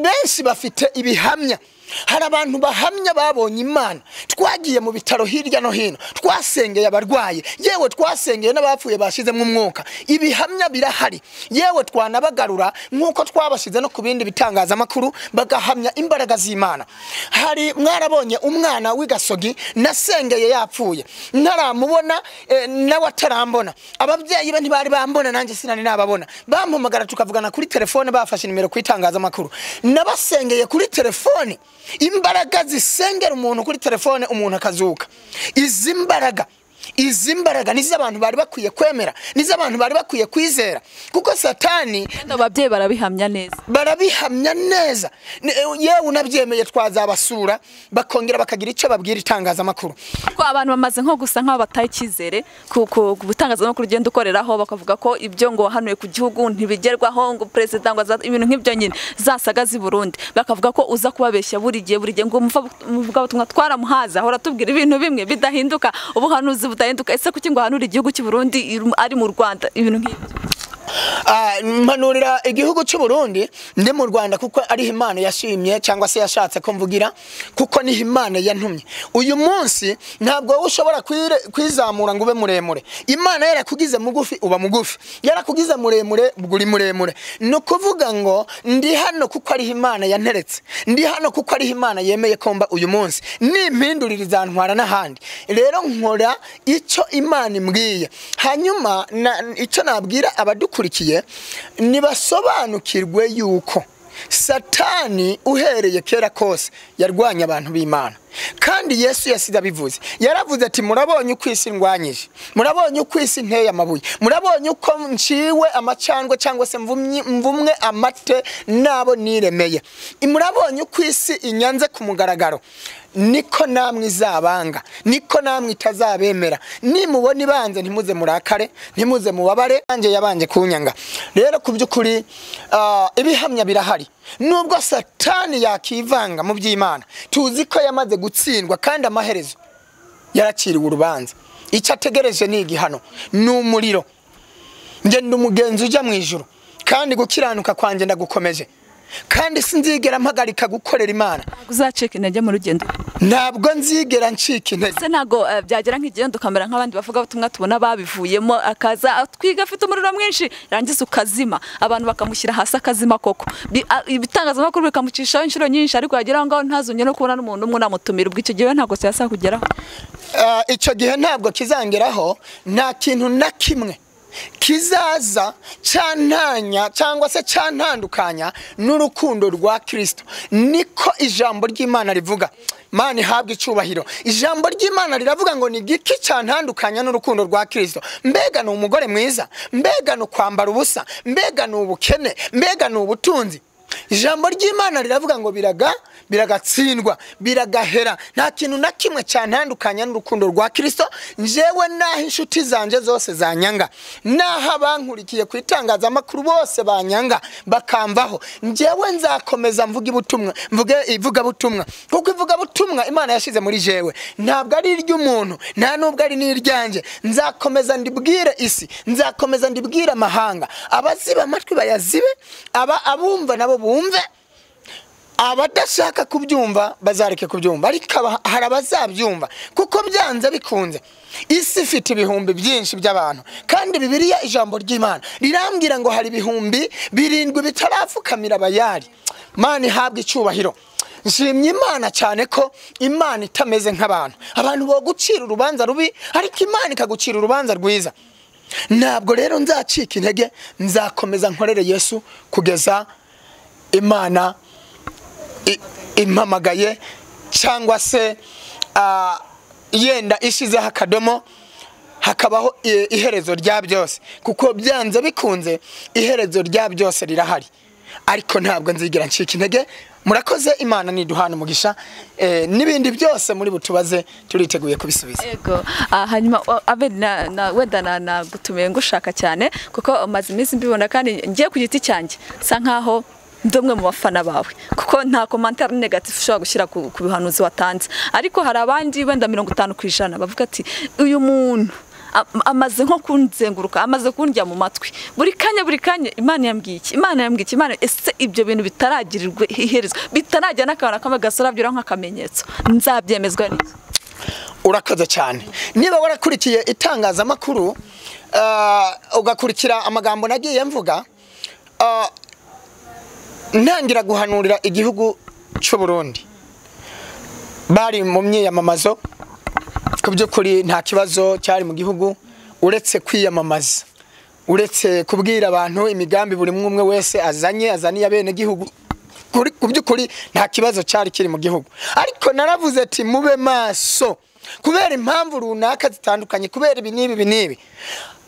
benshi bafite ibihamya hari abantu bahamya babonye Imana twagiye mu bitaro hirya no hino twasengeye abarwaye yewe twasengeye n'abapfuye bashizemo umwuka ibihamya birahari yewe twanabagarura nkuko twabashize no kubindi bitangaza makuru bagahamya imbaraga z'Imana hari mwarabonye umwana w'igasogi nasengeye yapfuye ntaramubona nawe atarambona ababyeyi be ntibari bambona nanjye sinani nababona bampamagara tukavugana kuri telefone bafashe nimero kwitangaza makuru nabasengeye kuri telefone imbaraga zisengera umuntu kuri telefone umuntu akazuka izi mbaraga nizo abantu bari bakwiye kwemera nizo abantu bari bakwiye kwizera kuko Satani ababyeyi barabihamya neza yewe unabyemeye twazabasura bakongera bakagira icyo babwira itangaza makuru ko abantu bamaze nko gusa nk'aho bataye ikizere ku butangaza makuru genda ukoreraho bakavuga ko ibyo ngo hanuye ku gihugu ntibigerwaho ngo president ngo ibintu nk'ibyo nyine zasaga zi Burundi bakavuga ko uza kubabeshya buri gihe ngo muvuga butumwa twaramuhaza ahora tubwira ibintu bimwe bidahinduka ubuhanuzi budahinduka ese kuki ngo hanura igihugu cy'u Burundi ari mu Rwanda ibintu nk'ibyo mpanurira igihugu cy'u Burundi ndi mu Rwanda kuko ari Imana yashimye cyangwa se yashatse ko mvugira kuko ni Imana yantumye uyu munsi ntabwo ushobora kwizamura ngo ube muremure Imana yarakugize mugufi uba mugufi yarakugize muremure buguri muremure no kuvuga ngo ndi hano kuko ari Imana yanteretse ndi hano kuko ari Imana yemeye komba uyu munsi nimpindurira izantwara n'ahandi rero nkora icyo Imana imbwiye hanyuma icyo nabwira abadukurikiye nibasobanukirwe yuko Satani uhereye kera kose yarwanya abantu b'Imana kandi Yesu yasize abivuze yaravuze ati murabonye uko isi ndwanyije murabonye uko isi nteye amabuye murabonye uko nciwe amacandwe cyangwa se mvumwe amate nabo niremeye murabonye uko isi inyanze ku mugaragaro niko namwe izabanga niko namwe itazabemera nimubona ibanze ntimuze murakare ntimuze mubabare anje yabanje kunyanga rero kubyukuri ibihamya birahari nubwo satani yakivanga mu by'Imana tuzi ko yamaze gutsindwa kandi amaherezo yaraciriwe urubanza icyo ategereje ni igihano n'umuriro nge ndumugenzi ujya mu ijuru kandi gukiranuka kwanje ndagukomeje kandi sinzigera mpagarika gukorera Imana uzacika intege mu rugendo ntabwo nzigera ncika intege se nago byagera nk'igendo kamera nk'abandi bavuga butumwa tubona babivuyemo akaza twiga afite umuriro mwinshi yarangiza ukazima abantu bakamushyira hasi akazima koko ibitangazamakuru bikamucishaho inshuro nyinshi ariko yagera ngaho ntazongera no kubona n'umuntu umwe namutumira ubwo icyo gihe ntabwo cyasa kugeraho icyo gihe ntabwo kizangeraho nta kintu na kimwe kizaza cyantanya cyangwa se cyantandukanya n'urukundo rwa Kristo niko ijambo ry'Imana rivuga Mani habwa icubahiro ijambo ry'Imana riravuga ngo ni giki cyantandukanya n'urukundo rwa Kristo mbega ni umugore mwiza mbega no kwambara ubusa mbega ni ubukene mbega ni ubutunzi ijambo ry'Imana riravuga ngo biragatsindwa biragahera nta kintu na kimwe cyantandukanya n'urukundo rwa Kristo njewe naho inshuti zanje zose zanyanga naho abankurikiye ku itangazamakuru bose banyanga bakamvaho njewe nzakomeza ivuga butumwa kuko ivuga butumwa Imana yashize muri jewe ntabwo ari iry'umuntu nta nubwo ari n'iryanje nzakomeza ndibwire isi nzakomeza ndibwire amahanga abaziba amatwi bayazibe abumva nabo bumve abadashaka kubyumva bazareke kubyumva ariko hari abazabyumva kuko byanze bikunze isi ifite ibihumbi byinshi by'abantu kandi Bibiliya ijambo ry'Imana rirambwira ngo hari ibihumbi 7 bitarapfukamira Bayali Mani habwa icubahiro nshimye Imana cyane ko Imana itameze nk'abantu abantu bo gucira urubanza rubi ariko Imana ikagucira urubanza rwiza ntabwo rero nzacika intege nzakomeza nkorere Yesu kugeza Imana impamagaye cyangwa se yenda ishizeho akadomo hakabaho iherezo rya byose kuko byanze bikunze iherezo rya byose rirahari ariko ntabwo nzigera ncika intege murakoze Imana niduhana umugisha nibindi byose muri butubaze turiteguye kubisubiza yego hanyuma wenda nagutumiye ngushaka cyane kuko maze iminsi mbibona kandi ngiye ku giti cyanjye sa nkaho ndomwe mu bafana bawe kuko nta commentaire negative ushobora gushyira ku bihanuzi watanze ariko hari abandi wenda 50% bavuga ati uyu muntu amaze nko kunzenguruka amaze kundya mu matwi buri kanya Imana yambwiye Imana ese ibyo bintu bitaragirirwe iherezo bitarajya n'akabana kamwe gasarabyira nk'akamenyetso nzabyemezwa neza urakoze cyane niba warakurikiye itangazamakuru ugakurikira amagambo nagiye mvuga ntangira guhanurira igihugu cy'u Burundi bari mu myiyamamazo kubyukuri nta kibazo cyari mu gihugu uretse kwiyamamaza uretse kubwira abantu imigambi buri umwe wese azaniye abene gihugu kubyukuri nta kibazo cyari kiri mu gihugu ariko naravuze ati mube maso kubera impamvu runaka zitandukanye kubera ibi nibi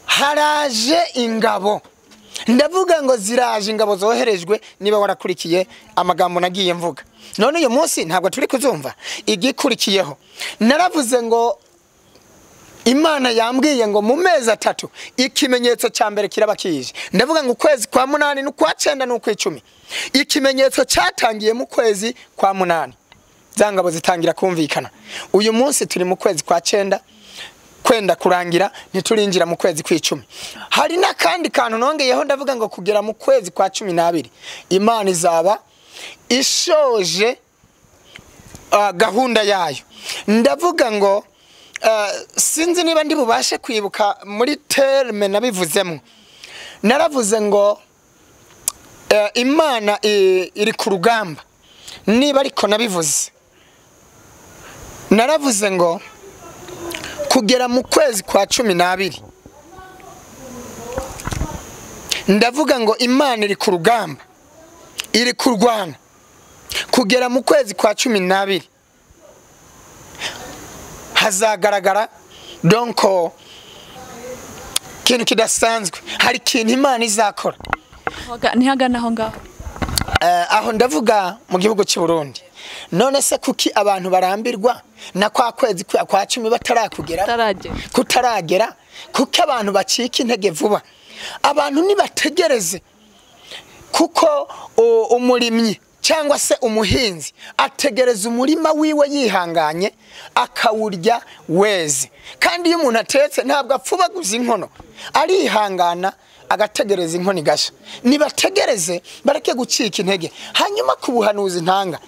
haraje ingabo ndavuga ngo ziraje ingabo zoherejwe niba warakurikiye amagambo nagiye mvuga none uyu munsi ntabwo turi kuzumva igikurikiyeho naravuze ngo Imana yambwiye ngo mu mezi 3 ikimenyetso cya mbere kiraba kije ndavuga ngo ukwezi kwa 8 n'ukwa 9 n'ukwa 10 ikimenyetso cyatangiye mu kwezi kwa 8 zangabo zitangira kumvikana uyu munsi turi mu kwezi kwa 9 kwenda kurangira ntiturinjira mu kwezi kw'icumi hari nakandi kantu nongeyeho ndavuga ngo kugera mu kwezi kwa 12 Imana izaba ishoje gahunda yayo ndavuga ngo sinzi niba ndi bubashe kwibuka muri terme nabivuzemo naravuze ngo Imana iri ku rugamba niba ariko nabivuze naravuze ngo kugera mu kwezi kwa 12 ndavuga ngo Imana iri ku rugamba iri kurwana kugera mu kwezi kwa 12 hazagaragara donko kintu kidasanzwe, hari kintu Imana izakora. Ntihagana aho ngaho. Aho ndavuga mu gihugu cy'u Burundi. None se kuki abantu barambirwa na kwa kwezi kwa 10 batarakugera kutaragera, kuko abantu bacika intege vuba. Abantu nibategereze, kuko umurimyi cyangwa se umuhinzi ategereza umurima wiwe yihanganye akawurya weze. Kandi iyo umuntu atetse ntabwo apfubaguza inkono, arihangana agategereza inkono igasha. Nibategereze bareke gucika intege. Hanyuma ku buhanuzi ntanga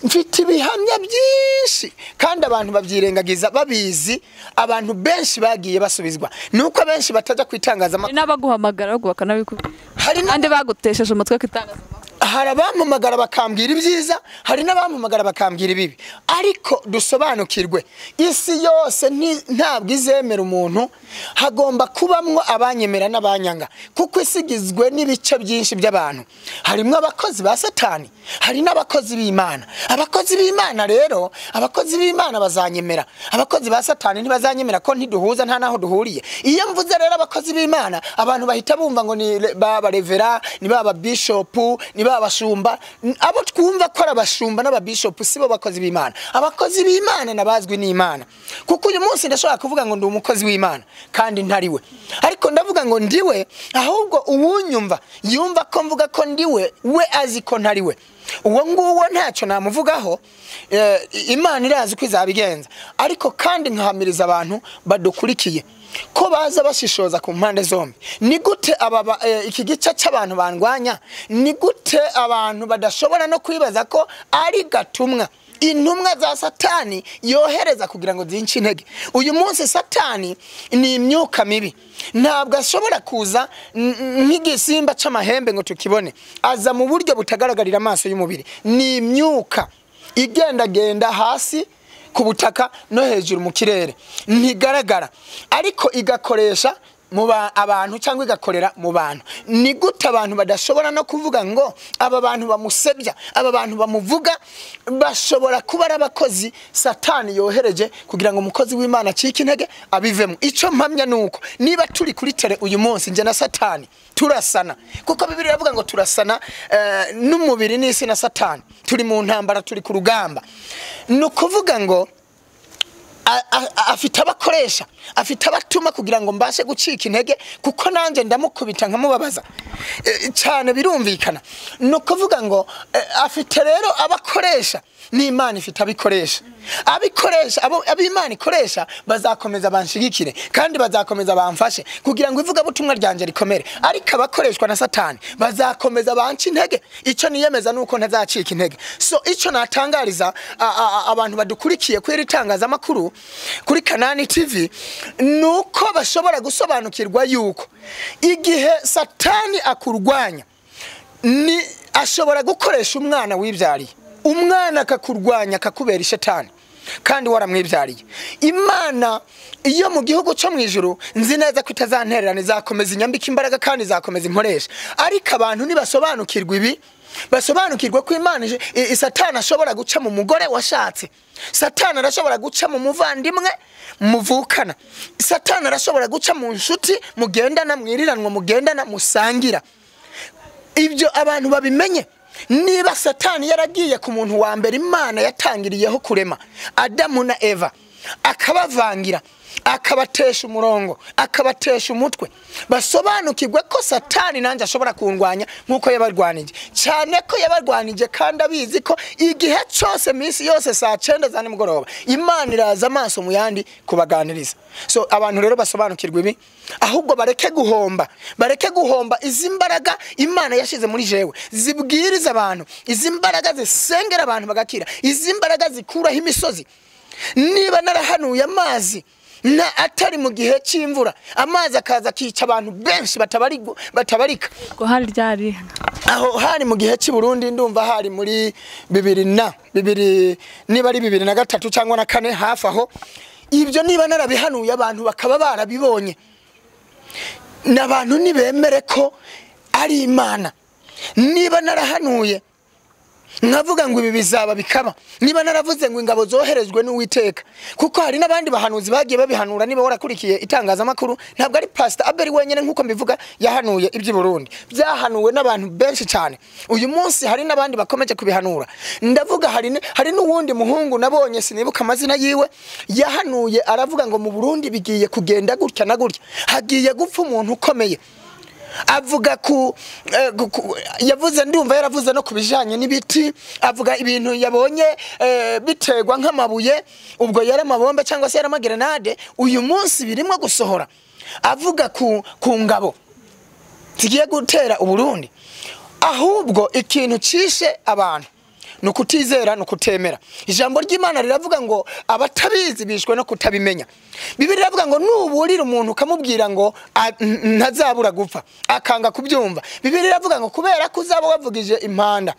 mfite ibihamya byinshi kandi abantu babyirengagiza babizi. Abantu benshi bagiye basubizwa nuko benshi bataja kwitangaza amakuru. N'abaguhamagara baguha kanabikubwira, hari nande bagutesheje umutwe kwitangaza. Hari abampamagara bakambwira ibyiza, hari n'abampamagara bakambwira ibibi. Ariko dusobanukirwe, isi yose ntabwo izemera umuntu, hagomba kubamwo abanyemera n'abanyanga, kuko isigizwe n'ibice byinshi by'abantu. Harimo abakozi ba Satani, hari n'abakozi b'Imana. Abakozi b'Imana rero, abakozi b'Imana bazanyemera, abakozi ba Satani ntibazanyemera, ko ntiduhuza nta naho duhuriye. Iyo mvuze rero abakozi b'Imana, abantu bahita bumva ngo ni baba revera, ni baba bishop, ni abashumba. Abo twumva ko arabashumba n'ababishop sibo bakozi b'Imana. Abakozi b'Imana nabazwi n'Imana, kuko uyu munsi ndashobora kuvuga ngo ndi umukozi w'Imana kandi ntariwe, ariko ndavuga ngo ndiwe, ahubwo uwunyumva yumva ko mvuga ko ndiwe, we azi ko ntariwe. Uwo nguwo ntacyo namuvugaho, Imana irazi ko izabigenza. Ariko kandi nkahamiriza abantu badukurikiye ko baza bashishoza ku mpande zombi. Ni gute iki gice cy'abantu bandwanya, ni gute abantu badashobora no kwibaza ko ari gatumwa, intumwa za Satani yohereza kugira ngo zince intege. Uyu munsi Satani ni imyuka mibi, ntabwo ashobora kuza nk'igisimba c'amahembe ngo tukibone. Aza mu buryo butagaragarira amaso y'umubiri. Ni imyuka igendagenda hasi ku butaka no hejuru mu kirere, ntigaragara, ariko igakoresha mu abantu cyangwa igakorera mu bantu. Ni gute abantu badashobora no kuvuga ngo aba bantu bamusebya, aba bantu bamuvuga, bashobora kuba ari abakozi Satani yohereje kugira ngo umukozi w'Imana acike intege abivemo. Icyo mpamya nuko niba turi kuri tere uyu munsi nje na Satani turasana, kuko Bibiliya iravuga ngo turasana n'umubiri n'isi na Satani, turi mu ntambara, turi ku rugamba. Nukuvuga ngo afite abakoresha, afite abatuma kugira ngo mbashe gucika intege, kuko nanje ndamukubita nkamubabaza cyane, birumvikana. Nukuvuga ngo afite rero abakoresha, n'Imana ifite abikoresha. Ab'Imana ikoresha bazakomeza banshigikire kandi bazakomeza bamfashe kugira ngo ivuga butumwa ryanje rikomere. Ariko abakoreshwa na Satani bazakomeza banca intege. Icyo niyemeza nuko ntazacika intege. So icyo natangariza abantu badukurikiye kuri itangaza makuru kuri Kanani TV, nuko bashobora gusobanukirwa yuko igihe Satani akurwanya, ni ashobora gukoresha umwana wibyariye. Umwana akakurwanya akakubera ishetani kandi waramwibyariye. Imana iyo mu gihugu cyo mwijuru nzi neza ko itazantererana, izakomeza inyambika imbaraga kandi izakomeza inkoresha. Ariko abantu nibasobanukirwa ibi, basobanukirwa ko Imana Satani ashobora guca mu mugore washatse, Satani arashobora guca mu muvandimwe muvukana, Satani arashobora guca mu nshuti mugendana, mwiriranwa, mugendana, musangira. Ibyo abantu babimenye. Niba Satani yaragiye ku muntu wa mbere Imana yatangiriyeho kurema, Adamu na Eva, akabavangira, akabatesha umurongo, akabatesha umutwe, basobanukirwe ko Satani nanjye ashobora kundwanya nkuko yabarwanije, cyane ko yabarwanije kandi abizi ko igihe cyose minsi yose saa 9 za nimugoroba Imana iraza amaso mu yandi kubaganiriza. So abantu rero basobanukirwe ibi, ahubwo bareke guhomba izi mbaraga Imana yashize muri jewe, zibwiriza abantu, izi mbaraga zisengera abantu bagakira, izi mbaraga zikuraho imisozi. Niba narahanuye amazi na atari mu gihe cy'imvura, amazi akaza kica abantu benshi batabarika, ko hari ryari aho hari mu gihe cy'i Burundi, ndumva hari muri 2000 niba ari 2003 cyangwa na 4 hafi aho. Ibyo niba narabihanuye abantu bakaba barabibonye, n'abantu nibemere ko ari Imana. Niba narahanuye nkavuga ngo ibi bizaba bikaba niba naravuze ngo ingabo zoherezwe n'Uwiteka kuko hari nabandi bahanuzi bagiye babihanura niba warakurikiye itangazamakuru ntabwo ari Pastor Abel wenyene nkuko mbivuga yahanuye iby'i Burundi byahanuwe n'abantu benshi cyane uyu munsi hari nabandi bakomeje kubihanura ndavuga hari n'uwundi muhungu nabonye sinibuka amazina yiwe yahanuye aravuga ngo mu Burundi bigiye kugenda gutya na gutya hagiye gupfa umuntu ukomeye avuga yavuze ndumva yaravuze no kubijanye n'ibiti avuga ibintu yabonye biterwa nk'amabuye ubwo yari amabombe cyangwa se yari amagrenade uyu munsi birimo gusohora avuga ku ngabo zigiye gutera Uburundi ahubwo ikintu cishe abantu nukutizera nukutemera ijambo ry'Imana riravuga ngo abatabizi bishwe no kutabimenya Bibiliya iravuga ngo nuburira umuntu kamubwira ngo ntazabura gupfa akanga kubyumva Bibiliya iravuga ngo kubera kuzaba wavugije impanda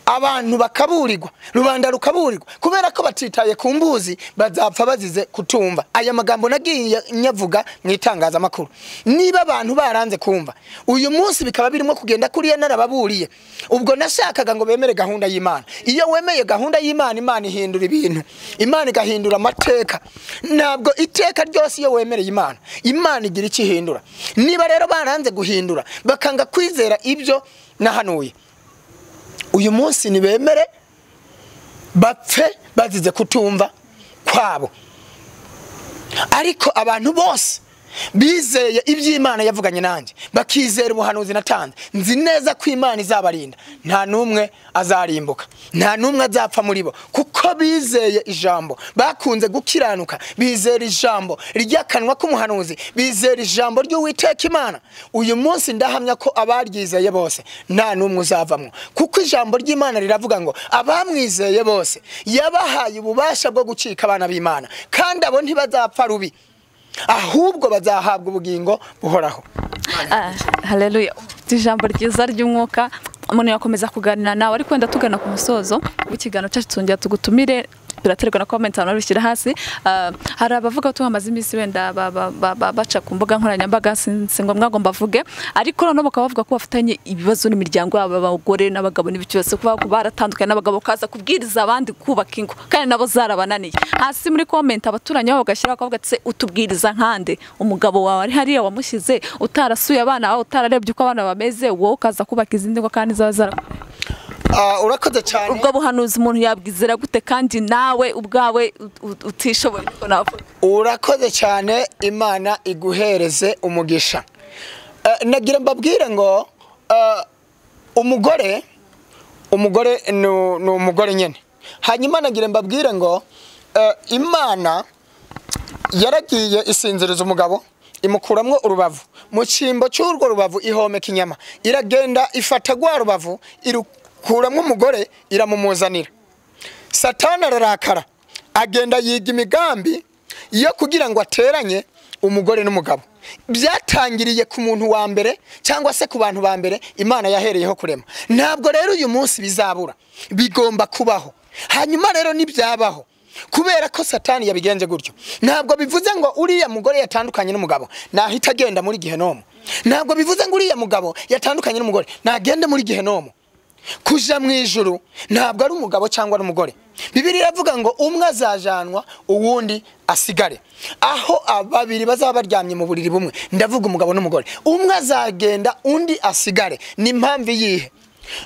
abantu bakaburirwa rubanda rukaburirwa kubera ko batitaye ku mbuzi bazapfa bazize kutumva aya magambo nagiye nyavuga mu itangazamakuru niba abantu baranze kumva uyu munsi bikaba birimo kugenda kuriya narababuriye ubwo nashakaga ngo bemere gahunda y'Imana iyo wemeye gahunda y'Imana Imana ihindura ibintu Imana igahindura amateka ntabwo iteka ryose iyo wemereye Imana igira ikihindura niba rero baranze guhindura bakanga kwizera ibyo nahanuye uyu munsi nibemere bapfe bazize kutumva kwabo ariko abantu bose bizeye iby'Imana yavuganye nanjye bakizera ubuhanuzi natanze nzi neza ko Imana izabarinda nta numwe azarimbuka nta numwe azapfa muri bo kuko bizeye ijambo bakunze gukiranuka bizera ijambo ryakanwa k'umuhanuzi bizera ijambo ry'Uwiteka Imana uyu munsi ndahamya ko abaryizeye bose nta numwe uzavamwo kuko ijambo ry'Imana riravuga ngo abamwizeye bose yabahaye ububasha bwo gucika abana b'Imana kandi abo ntibazapfa rubi ahubwo bazahabwa ubugingo buhoraho haleluya ijambo ryiza ry'umwuka umuntu yakomeza kuganira nawe ariko wenda tugana ku musozo w'ikiganiro cyacu tungera tugutumire biraterwa na comment hano bishyira hasi hari abavuga ko hamaze iminsi wenda baca ku mbuga nkoranyambaga singo mwagomba vuge ariko none bakaba bavuga ko bafitanye ibibazo n'imiryango yabo abagore n'abagabo n'ibicyose kuba baratandukanye n'abagabo kaza kubwiriza abandi kubaka ingo kandi nabo zarabananiye hasi muri comment abaturanye babo gashyira bakavuga ati utubwiriza nkande umugabo wawe ari hariya wamushyize utarasuye abana aho utararebye uko abana bameze wowe kaza kubaka izindi ngo kandi zara urakoze cyane ubwo buhanuzi umuntu yabwizera gute kandi nawe ubwawe utishoboye ko navuga urakoze cyane Imana iguhereze umugisha nagira mbabwire ngo umugore ni umugore nyene hanyuma nagira mbabwire ngo Imana yaragiye isinziriza umugabo imukuramwo urubavu mu cyimbo cy'urwo rubavu ihomeka inyama iragenda ifata gwa rubavu kuramwo umugore iramumuzanira Satani ararakara agenda yiga imigambi yo kugira ngo ateranye umugore n'umugabo byatangiriye ku muntu wa mbere cyangwa se ku bantu ba mbere Imana yahereyeho kurema ntabwo rero uyu munsi bizabura bigomba kubaho hanyuma rero nibyabaho kubera ko Satani yabigenje gutyo ntabwo bivuze ngo uriya mugore yatandukanye n'umugabo nahita agenda muri Gehenomu ntabwo bivuze ngo uriya mugabo yatandukanye n'umugore nagende muri Gehenomu kuja mu ijuru ntabwo ari umugabo cyangwa n'umugore Bibiliya iravuga ngo umwe azajanwa uwundi asigare aho ababiri bazaba baryamye mu buriri bumwe ndavuga umugabo n'umugore umwe azagenda undi asigare ni impamvu yihe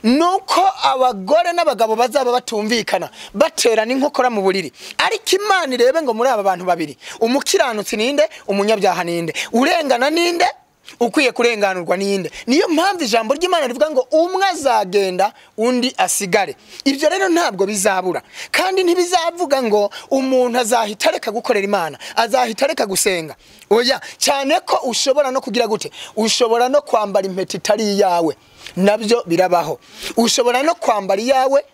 nuko abagore n'abagabo bazaba batumvikana baterana inkokora mu buriri ariko Imana irebe ngo muri aba bantu babiri umukiranutsi ninde umunyabyaha ninde urengana ninde ukwiye kurenganurwa ninde niyo mpamvu ijambo ry'Imana rivuga ngo umwe azagenda undi asigare ibyo rero ntabwo bizabura kandi ntibizavuga ngo umuntu azahita reka gukorera Imana azahita reka gusenga oya cyane ko ushobora no kugira gute ushobora no kwambara impeta itari yawe nabyo birabaho ushobora no kwambara iyawe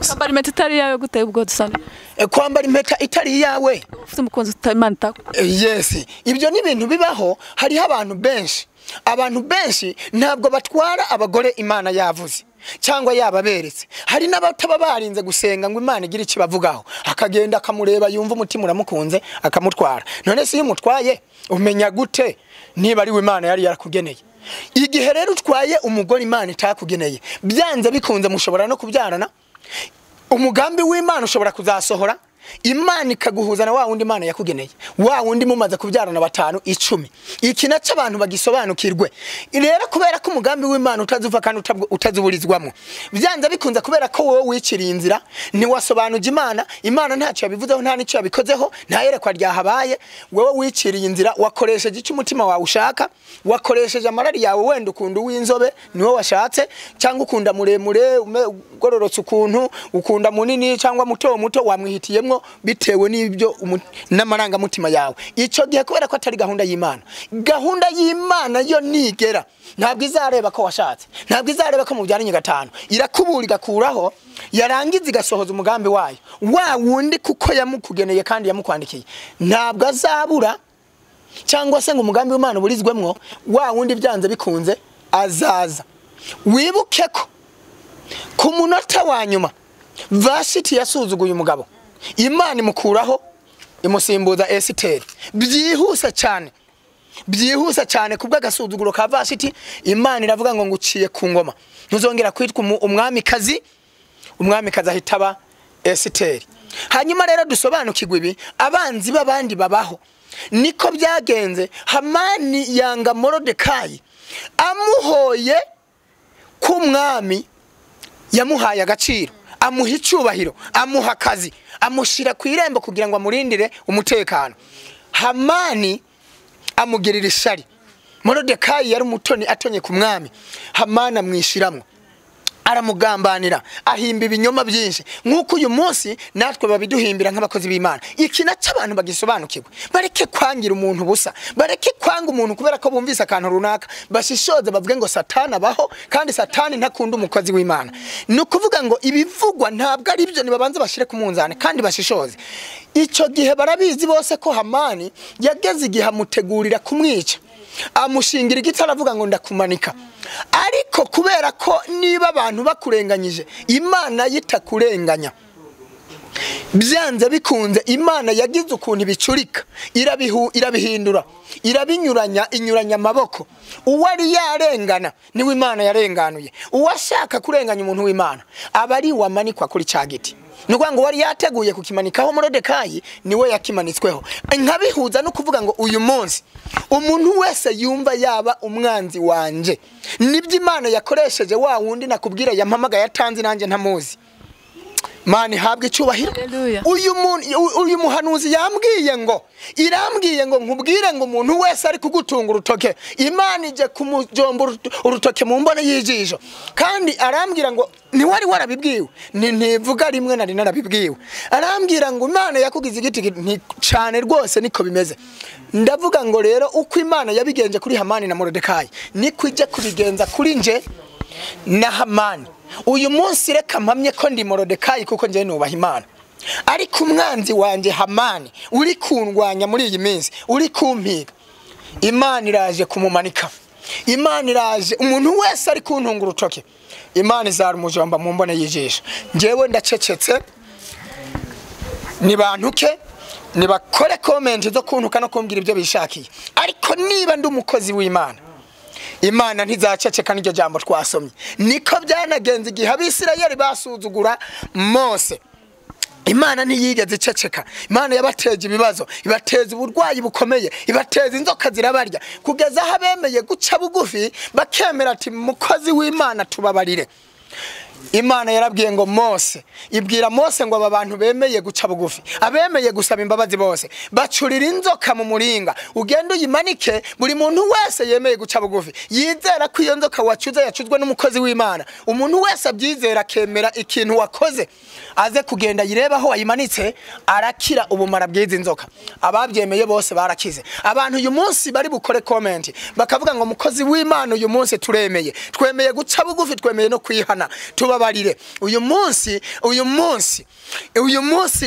kwambara impeta itari yawe gute ubwo dusana kwambara impeta itari yawe ufite umukunzi utamana tako yes ibyo ni ibintu bibaho hari abantu benshi ntabwo batwara abagore Imana yavuze cyangwa yababeretse hari n'abataba barinze gusenga ngo Imana igira ikibavugaho akagenda akamureba yumva umutima uramukunze akamutwara none se iyo umutwaye umenya gute niba ari we Imana yari yarakugeneye igihe rero utwaye umugore Imana itakugeneye byanze bikunze mushobora no kubyarana umugambi w'Imana ushobora kuzasohora Imana ikaguhuza na wa wundi Imana yakugeneye wa wundi mumaze kubyarana 5 10 iki naco abantu bagisobanukirwe rero kubera ko umugambi w'Imana utazuva kandi utazuburizwamo byanze bikunze kubera ko wowe wiciriye inzira ni wasobanuje Imana ntacyo yabivuzeho nta nicyo yabikozeho nta yerekwa ryahabaye wowe wiciriye inzira wakoresheje icyo umutima wawe ushaka wakoresheje amarari yawe wenda ukunda w'inzobe niwe washatse cyangwa ukunda muremure ugororotse ukuntu ukunda munini cyangwa muto wamwihitiyemo bitewe n'ibyo n'amaranga mutima yawe ico gihe kubera ko atari gahunda y'Imana yo nigera ntabwo izareba ko washatse ntabwo izareba ko mu byaranye 5 irakubura igakuraho yarangiza igasohoza umugambi wayo wa wundi kuko yamukugeneye kandi yamukwandikiye ntabwo azabura cyangwa se ngo umugambi w'Imana burizwemwo wa wundi byanze bikunze azaza wibuke ko ku munota wa nyuma Vashiti yasuzuguye umugabo Imana imukuraho imusimbuza Esiteri byihuse cyane kubwa gasuzuguro ka Vashiti Imana iravuga ngo nguciye ku ngoma ntuzongera kwitwa umwamikazi ahitaba Esiteri hanyuma rero dusobanukirwe ibi abanzi babandi babaho niko byagenze Hamani yanga Morodekayi amuhoye ku mwami yamuhaye agaciro amuha icyubahiro amuha akazi amushira ku irembo kugira ngo amurindire umutekano Hamani amugirira ishari Morodekayi yari umutoni atonye ku mwami Hamani amwishiramwe aramugambanira ahimba ibinyoma byinshi nkuko uyu munsi natwe babiduhimbira nk'abakozi b'Imana iki naco abantu bagisobanukirwe bareke kwangira umuntu busa bareke kwanga umuntu kubera ko bumvise akantu runaka bashishoze bavuge ngo Satani abaho kandi Satani ntakunda umukozi w'Imana nukuvuga ngo ibivugwa ntabwo ari byo nibabanze bashire ku munzane kandi bashishoze ico gihe barabizi bose ko Hamani yageze igihe amutegurira kumwica amushingira igitara avuga ngo ndakumanika ariko kubera ko niba abantu bakurenganyije Imana yitakurenganya byanze bikunze Imana yagize ukuntu ibicurika irabihindura inyuranya amaboko uwari yarengana niwe Imana yarenganuye uwashaka kurenganya umuntu w'Imana abari wamanikwa kuri cagiti nuko ngo wari yateguye kukimanikaho Morodekayi niwe yakimanitsweho nkabihuza no kuvuga ngo uyu munsi umuntu wese yumva yaba umwanzi wanje nibyo Imana yakoresheje wa wundi nakubwira yampamaga yatanze nanjye ntamuzi Mani habwe cyubahiro uyu muhanuzi irambwiye ngo nkubwire ngo umuntu wese ari kugutunga urutoke Imana ije kumujomba urutoke mu mbone y'ijisho kandi arambwira ngo ni wari warabibwiwe ntivuga rimwe nari narabibwiwe arambwira ngo Imana yakugize igiti cyane rwose niko bimeze ndavuga ngo rero uko Imana yabigenje kuri Hamani na Morodekayi niko ije kubigenza kuri nje na Hamani uyu munsi reka mpamye ko ndi Morodekayi kuko nje nubaha Imana ariko umwanzi wanje Hamani uri kundwanya muri iyi minsi uri kumpiga Imana iraje kumumanika Imana iraje umuntu wese ari kuntunga urutoke Imana izarumujomba mu mbone y'ijisho njewe ndacecetse nibantuke nibakore comment zo kuntuka no kumbwira ibyo bishakiye ariko niba ndi umukozi w'Imana Imana ntizaceceka n'iryo jambo twasomye niko byanagenze igihe Abisirayeli basuzugura Mose Imana ntiyigeze iceceka Imana yabateje ibibazo ibateza uburwayi bukomeye ibateza inzoka zirabarya kugeza aho bemeye guca bugufi bakemera ati mukozi w'Imana tubabarire Imana yarabwiye ngo Mose ibwira Mose ngo aba bantu bemeye guca bugufi abemeye gusaba imbabazi bose bacurira inzoka mu muringa ugenda uyimanike buri muntu wese yemeye guca bugufi yizera ko iyo nzoka wacuze yacuzwe n'umukozi w'Imana umuntu wese abyizera akemera ikintu wakoze aze kugenda yirebaho wayimanitse arakira ubumara bw'izi nzoka ababyemeye bose barakize abantu uyu munsi bari bukore comment bakavuga ngo mukozi w'Imana uyu munsi twemeye guca bugufi twemeye no kwihana tubabarire uyu munsi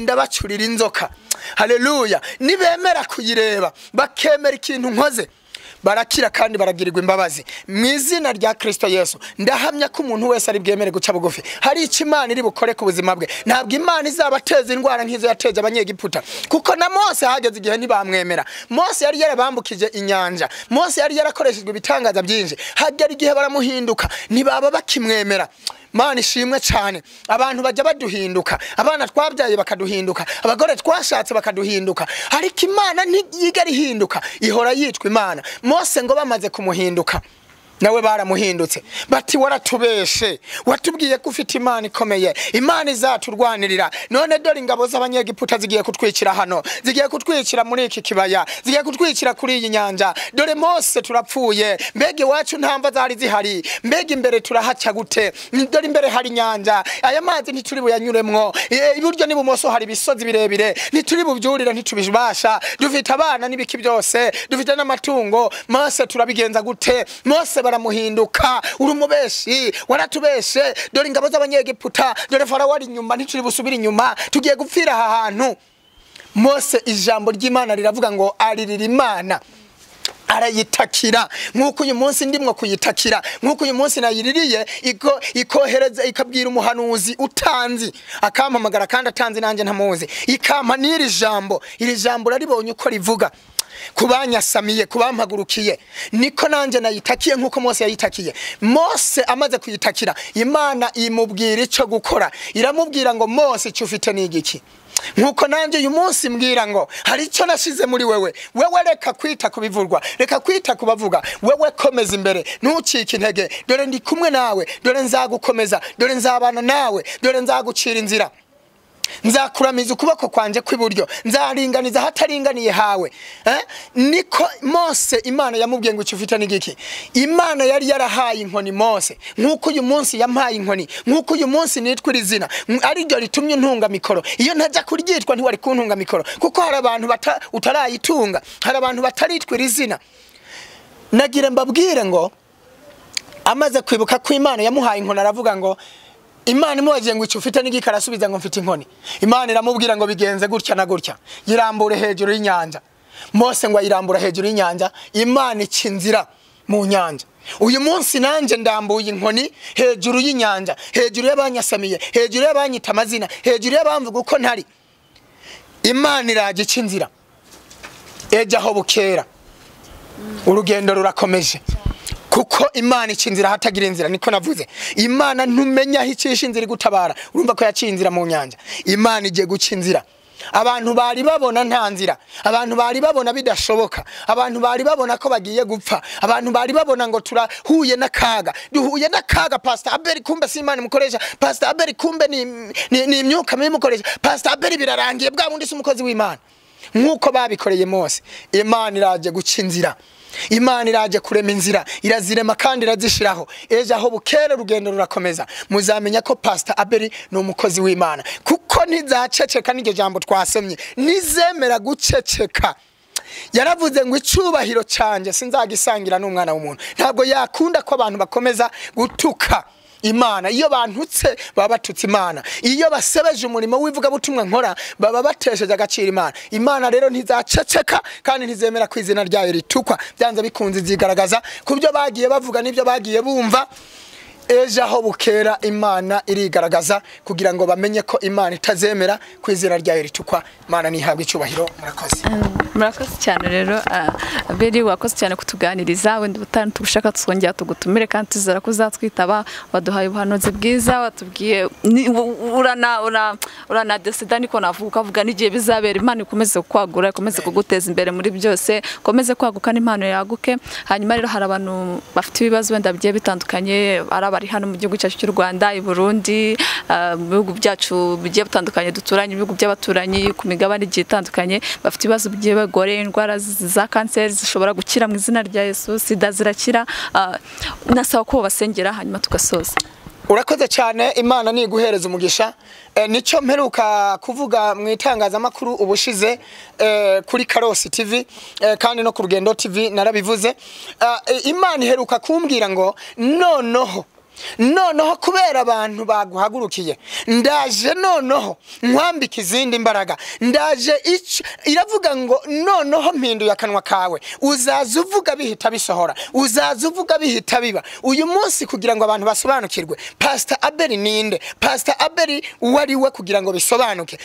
ndabacurira inzoka haleluya nibemera kuyireba bakemera ikintu nkoze barakira kandi baragirirwa imbabazi mu izina rya Kristo Yesu. Ndahamya ko umuntu wese ari bwemere guca bugufi hari icyo Imana iri bukore ku buzima bwe. Ntabwo Imana izabateza indwara nk'izo yateje abanyegiputa, kuko na Mose hageze igihe ntibamwemera. Mose yari yarabambukije inyanja, Mose yari yarakoreshejwe ibitangaza byinshi, hagera igihe baramuhinduka ntibaba bakimwemera. Mana ishimwe cyane, abantu bajya baduhinduka, abana twabyaye bakaduhinduka, abagore twashatse bakaduhinduka, ariko Imana ntigera ihinduka, ihora yitwa Imana. Mose ngo bamaze kumuhinduka nawe baramuhindutse, bati waratubeshe, watubwiye ko ufite Imana ikomeye, Imana izaturwanirira, none dore ingabo z'abanyegiputa zigiye kutwikira hano, zigiye kutwikira muri iki kibaya, zigiye kutwikira kuri iyi nyanja, dore Mose turapfuye, mbega iwacu ntamva zari zihari, mbega imbere turahaca gute, dore imbere hari nyanja, aya mazi ntituri buyanyuremwo, iburyo n'ibumoso hari ibisozi birebire, ntituri bubyurira, ntitubibasha, dufite abana n'ibiki byose, dufite n'amatungo, Mose turabigenza gute? Mose baramuhinduka, urumubeshi, waratubeshe, dore ingabo z'abanyegiputa, dore Farawo ari inyuma, ntituri busubira inyuma, tugiye gupfira aha hantu. Mose ijambo ry'Imana riravuga ngo aririra Imana, arayitakira nk'uko uyu munsi ndimwo kuyitakira, nk'uko uyu munsi nayiririye ikohereza ikabwira umuhanuzi utanzi akampamagara kandi atanzi nanjye ntamuzi, ikampa n'iri jambo, iri jambo raribonye uko rivuga kubanyasamiye, kubampagurukiye, niko nanjye nayitakiye nk'uko Mose yayitakiye. Mose amaze kuyitakira, Imana imubwira icyo gukora, iramubwira ngo Mose icyo ufite ni igiki? Nkuko nanjye uyu munsi mbwira ngo hari icyo nashize muri wewe reka kwita kubivurwa, reka kwita kubavuga, wewe komeza imbere, ntucike intege, dore ndi kumwe nawe, dore nzagukomeza, dore nzabana nawe, dore nzagucira inzira, nzakuramiza ukuboko kwanje kw'iburyo, nzaringaniza hataringaniye hawe. Niko Mose Imana yamubwiye ngo icyo ufite n'igiki. Imana yari yarahaye inkoni Mose, nkuko uyu munsi yampaye inkoni, nkuko uyu munsi nitwa izina, ari ryo ritumye ntunga mikoro. Iyo ntajya kuryitwa ntiwari kuntunga mikoro, kuko hari abantu utarayitunga, hari abantu bataritwa izina. Nagira mbabwire ngo amaze kwibuka ko Imana yamuhaye inkoni, aravuga ngo Imana imubagiye ngo icyo ufite n'igiki, arasubiza ngo mfite inkoni. Imana iramubwira ngo bigenze gutya na gutya, yirambure hejuru y'inyanja. Mose ngo ayirambura hejuru y'inyanja, Imana icinzira mu nyanja. Uyu munsi nanjye ndambuye inkoni hejuru y'inyanja, hejuru y'abanyasamiye, hejuru y'abanyita amazina, hejuru y'abamvuga uko ntari. Imana iraje icinzira, ejo aho bukera urugendo rurakomeje, kuko Imana icinzira hatagira inzira. Niko navuze, Imana ntumenya aho icisha inzira gutabara. Urumva ko yacinzira mu nyanja, Imana igiye gucinzira. Abantu bari babona nta nzira, abantu bari babona bidashoboka, abantu bari babona ko bagiye gupfa, abantu bari babona ngo turahuye n'akaga, duhuye n'akaga. Pastor Abel kumbe si Imana imukoresha, Pastor Abel kumbe ni imyuka mibi imukoresha, Pastor Abel birarangiye, bwa bundi si umukozi w'Imana. Nkuko babikoreye Mose, Imana iraje gucinzira, Imana iraje kurema inzira, irazirema kandi irazishiraho. Ejo aho bukere rugendo rurakomeza, muzamenya ko Pastor Abel ni umukozi w'Imana, kuko ntizaceceka. N'iryo jambo twasomye, nizemera guceceka. Yaravuze ngo icubahiro canje sinzagisangira n'umwana w'umuntu. Ntabwo yakunda ko abantu bakomeza gutuka Imana. Iyo bantutse baba batutse Imana, iyo basebeje umurimo w'ivuga butumwa nkora baba batesheje agaciro Imana. Imana rero ntizaceceka kandi ntizemera ko izina ryayo ritukwa. Byanze bikunze zigaragaza kubyo bagiye bavuga n'ibyo bagiye bumva. Ejo aho bukera Imana irigaragaza kugira ngo bamenye ko Imana itazemera ku izina ryayo ritukwa. Imana nihabwe icyubahiro. Murakoze. Murakoze cyane rero Abeli, wakoze cyane kutuganiriza. Wenda ubutani tugushaka twongera tugutumire kandi tuzara kuzatwitaba. Waduhaye ubuhanuzi bwiza, watubwiye urana desida niko navuga, ukavuga n'igihe bizabera. Imana ikomeze kwagura, ikomeze kuguteza imbere muri byose, ikomeze kwaguka n'impano yaguke. Hanyuma rero hari abantu bafite ibibazo wenda bigiye bitandukanye, bari hano mu gihugu cyacu cy'u Rwanda, i Burundi, mu bihugu byacu bigiye bitandukanye duturanye, ibihugu by'abaturanyi ku migabane igiye itandukanye, bafite ibibazo bigiye bagore, indwara za kanseri zishobora gukira mu izina rya Yesu, sida zirakira. Nasaba ko basengera hanyuma tugasoza. Urakoze cyane, Imana ni guhereza umugisha. Nico mperuka kuvuga mu itangazamakuru ubushize kuri Karosi TV kandi no ku Rugendo TV narabivuze. Imana iheruka kumbwira ngo noneho noneho kubera abantu baguhagurukiye ndaje noneho nkwambika izindi mbaraga ndaje iravuga ngo noneho mpinduye akanwa kawe uzaza uvuga bihita bisohora uzaza uvuga bihita biba uyu munsi kugira ngo abantu basobanukirwe Pastor Abel ninde Pastor Abel wariwe kugira ngo bisobanuke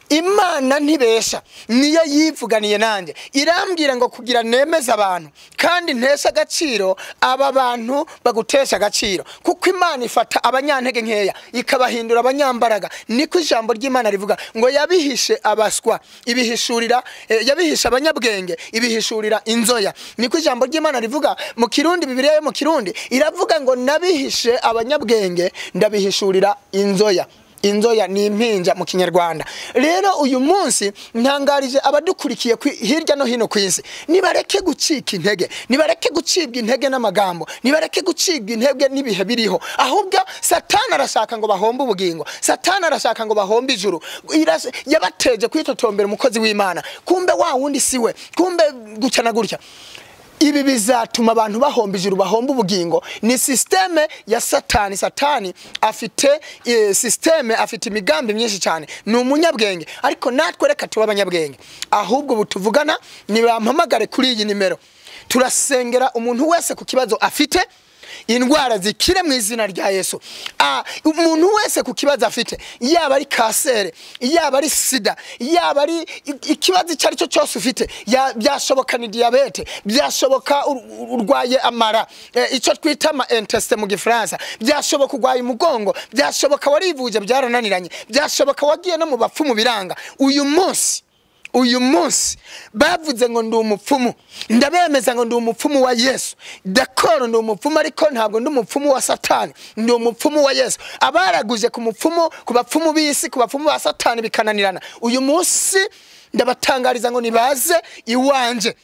Imana ntibesha niyo yivuganiye nanjye irambwira ngo kugira nemeza abantu kandi ntesha agaciro aba bantu bagutesha agaciro kuko Imana ifata abanyantege nkeya ikabahindura abanyambaraga niko ijambo ry'Imana rivuga ngo yabihishe abaswa ibihishurira yabihisha abanyabwenge ibihishurira inzoya niko ijambo ry'Imana rivuga mu Kirundi Bibiliya yo mu Kirundi iravuga ngo nabihishe abanyabwenge ndabihishurira inzoya inzoya ni impinja mu Kinyarwanda rero uyu munsi ntangarije abadukurikiye hirya no hino kwisi nibareke gucika intege nibareke gucibwa intege n'amagambo nibareke gucibwa intege n'ibihe biriho ahubwo Satani arashaka ngo bahombe ubugingo Satani arashaka ngo bahombe ijuru yabateje kwitotombera umukozi w'Imana kumbe wa wundi siwe kumbe gucana gutya ibi bizatuma abantu bahomba ijuru bahomba ubugingo ni systeme ya Satani afite systeme afite imigambi myinshi cyane ni umunyabwenge ariko natwe reka tuba abanyabwenge ahubwo butuvugana ni bampamagare kuri iyi nimero turasengera umuntu wese ku kibazo afite indwara zikire mu izina rya Yesu umuntu wese ku kibazo afite yaba ari kanseri yaba ari sida yaba ari ikibazo cyari cyo cyose ufite byashoboka ni diabete byashoboka urwaye amara icyo twita ama intestin mu Gifaransa byashoboka urwaye umugongo byashoboka warivuje byarananiranye byashoboka wagiye no mu bapfumu biranga uyu munsi bavuze ngo ndi umupfumu ndabemeza ngo ndi umupfumu wa Yesu dakoro ndi umupfumu ariko ntabwo ndi umupfumu wa Satani ndi umupfumu wa Yesu abaraguje ku mupfumu ku bapfumu b'isi ku bapfumu ba Satani bikananirana uyu munsi ndabatangariza ngo nibaze iwanje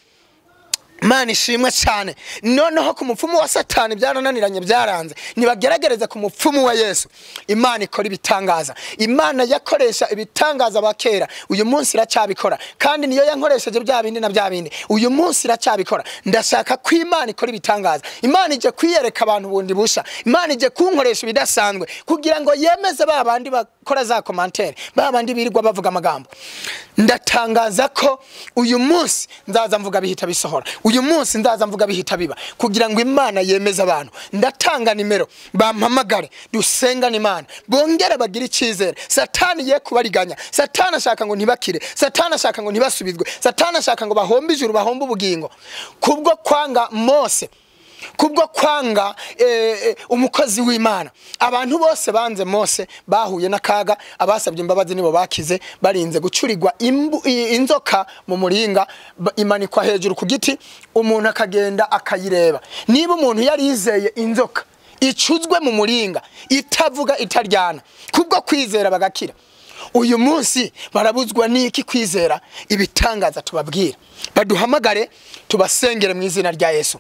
Imana ishimwe cyane noneho ku mupfumu wa Satani byarananiranye byaranze nibageragereza ku mupfumu wa Yesu Imana ikora ibitangaza Imana yakoresha ibitangaza bakera uyu munsi iracyabikora kandi niyo yankoresheje bya bindi na bya bindi uyu munsi iracyabikora ndashaka ko Imana ikora ibitangaza Imana ije kwiyereka abantu bundi busha Imana ije kunkoresha ibidasanzwe kugira ngo yemeze babandi bakora za commentaire babandi birirwa bavuga amagambo ndatangaza ko uyu munsi nzaza mvuga bihita bisohora uyu munsi ndaza mvuga bihita biba kugira ngo Imana yemeze abantu ndatanga nimero bampamagare dusengana Imana bongere bagira icyizere Satani ye kubariganya Satani ashaka ngo ntibakire Satani ashaka ngo ntibasubizwe Satani ashaka ngo bahombe ijuru bahombe ubugingo kubwo kwanga Mose kubwo kwanga umukozi w'Imana abantu bose banze Mose bahuye n'akaga abasabye imbabazi nibo bakize barinze gucurirwa inzoka mu muringa imanikwa hejuru ku giti umuntu akagenda akayireba niba umuntu yari yizeye inzoka icuzwe mu muringa itavuga itaryana kubwo kwizera bagakira uyu munsi barabuzwa niki kwizera ibitangaza tubabwira baduhamagare tubasengere mu izina rya Yesu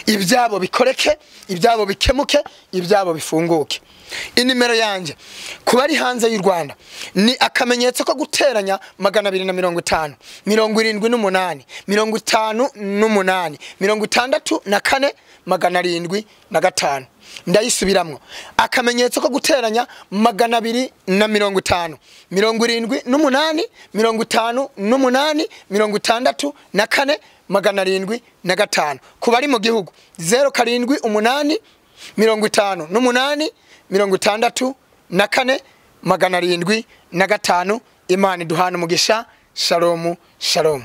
ibyabo bikoreke ibyabo bikemuke ibyabo bifunguke inimero yanjye kuba ari hanze y'u Rwanda ni akamenyetso ko guteranya 250 78 58 64 705 ndayisubiramwo akamenyetso ko guteranya 250 78 58 64 705 kubari mu gihugu 07 8 58 705 Imana duhana umugisha shalom shalom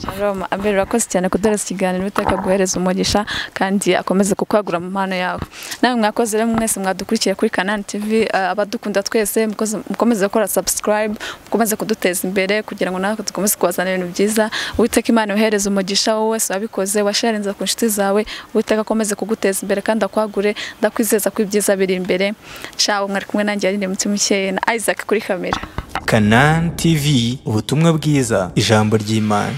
Shalom Abel rakoze cyane kudoreza ikiganiro bitaka guhereza umugisha kandi akomeze kukwagura mu mpano yawe nawe mwakoze rero mwese mwadukurikiye kuri Canaan TV abadukunda twese mukomeze gukora subscribe mukomeze kuduteza imbere kugira ngo natwe dukomeze kubazana ibintu byiza Uwiteka Imana uhereza umugisha wowe wese wabikoze washarinze ku nshuti zawe Uwiteka akomeze kuguteza imbere kandi akwagure ndakwizeza ko ibyiza biri imbere ciao mwari kumwe nanjye ari Mutima Ukeye na Isaac kuri kamera Canaan TV ubutumwa bwiza ijambo ry'Imana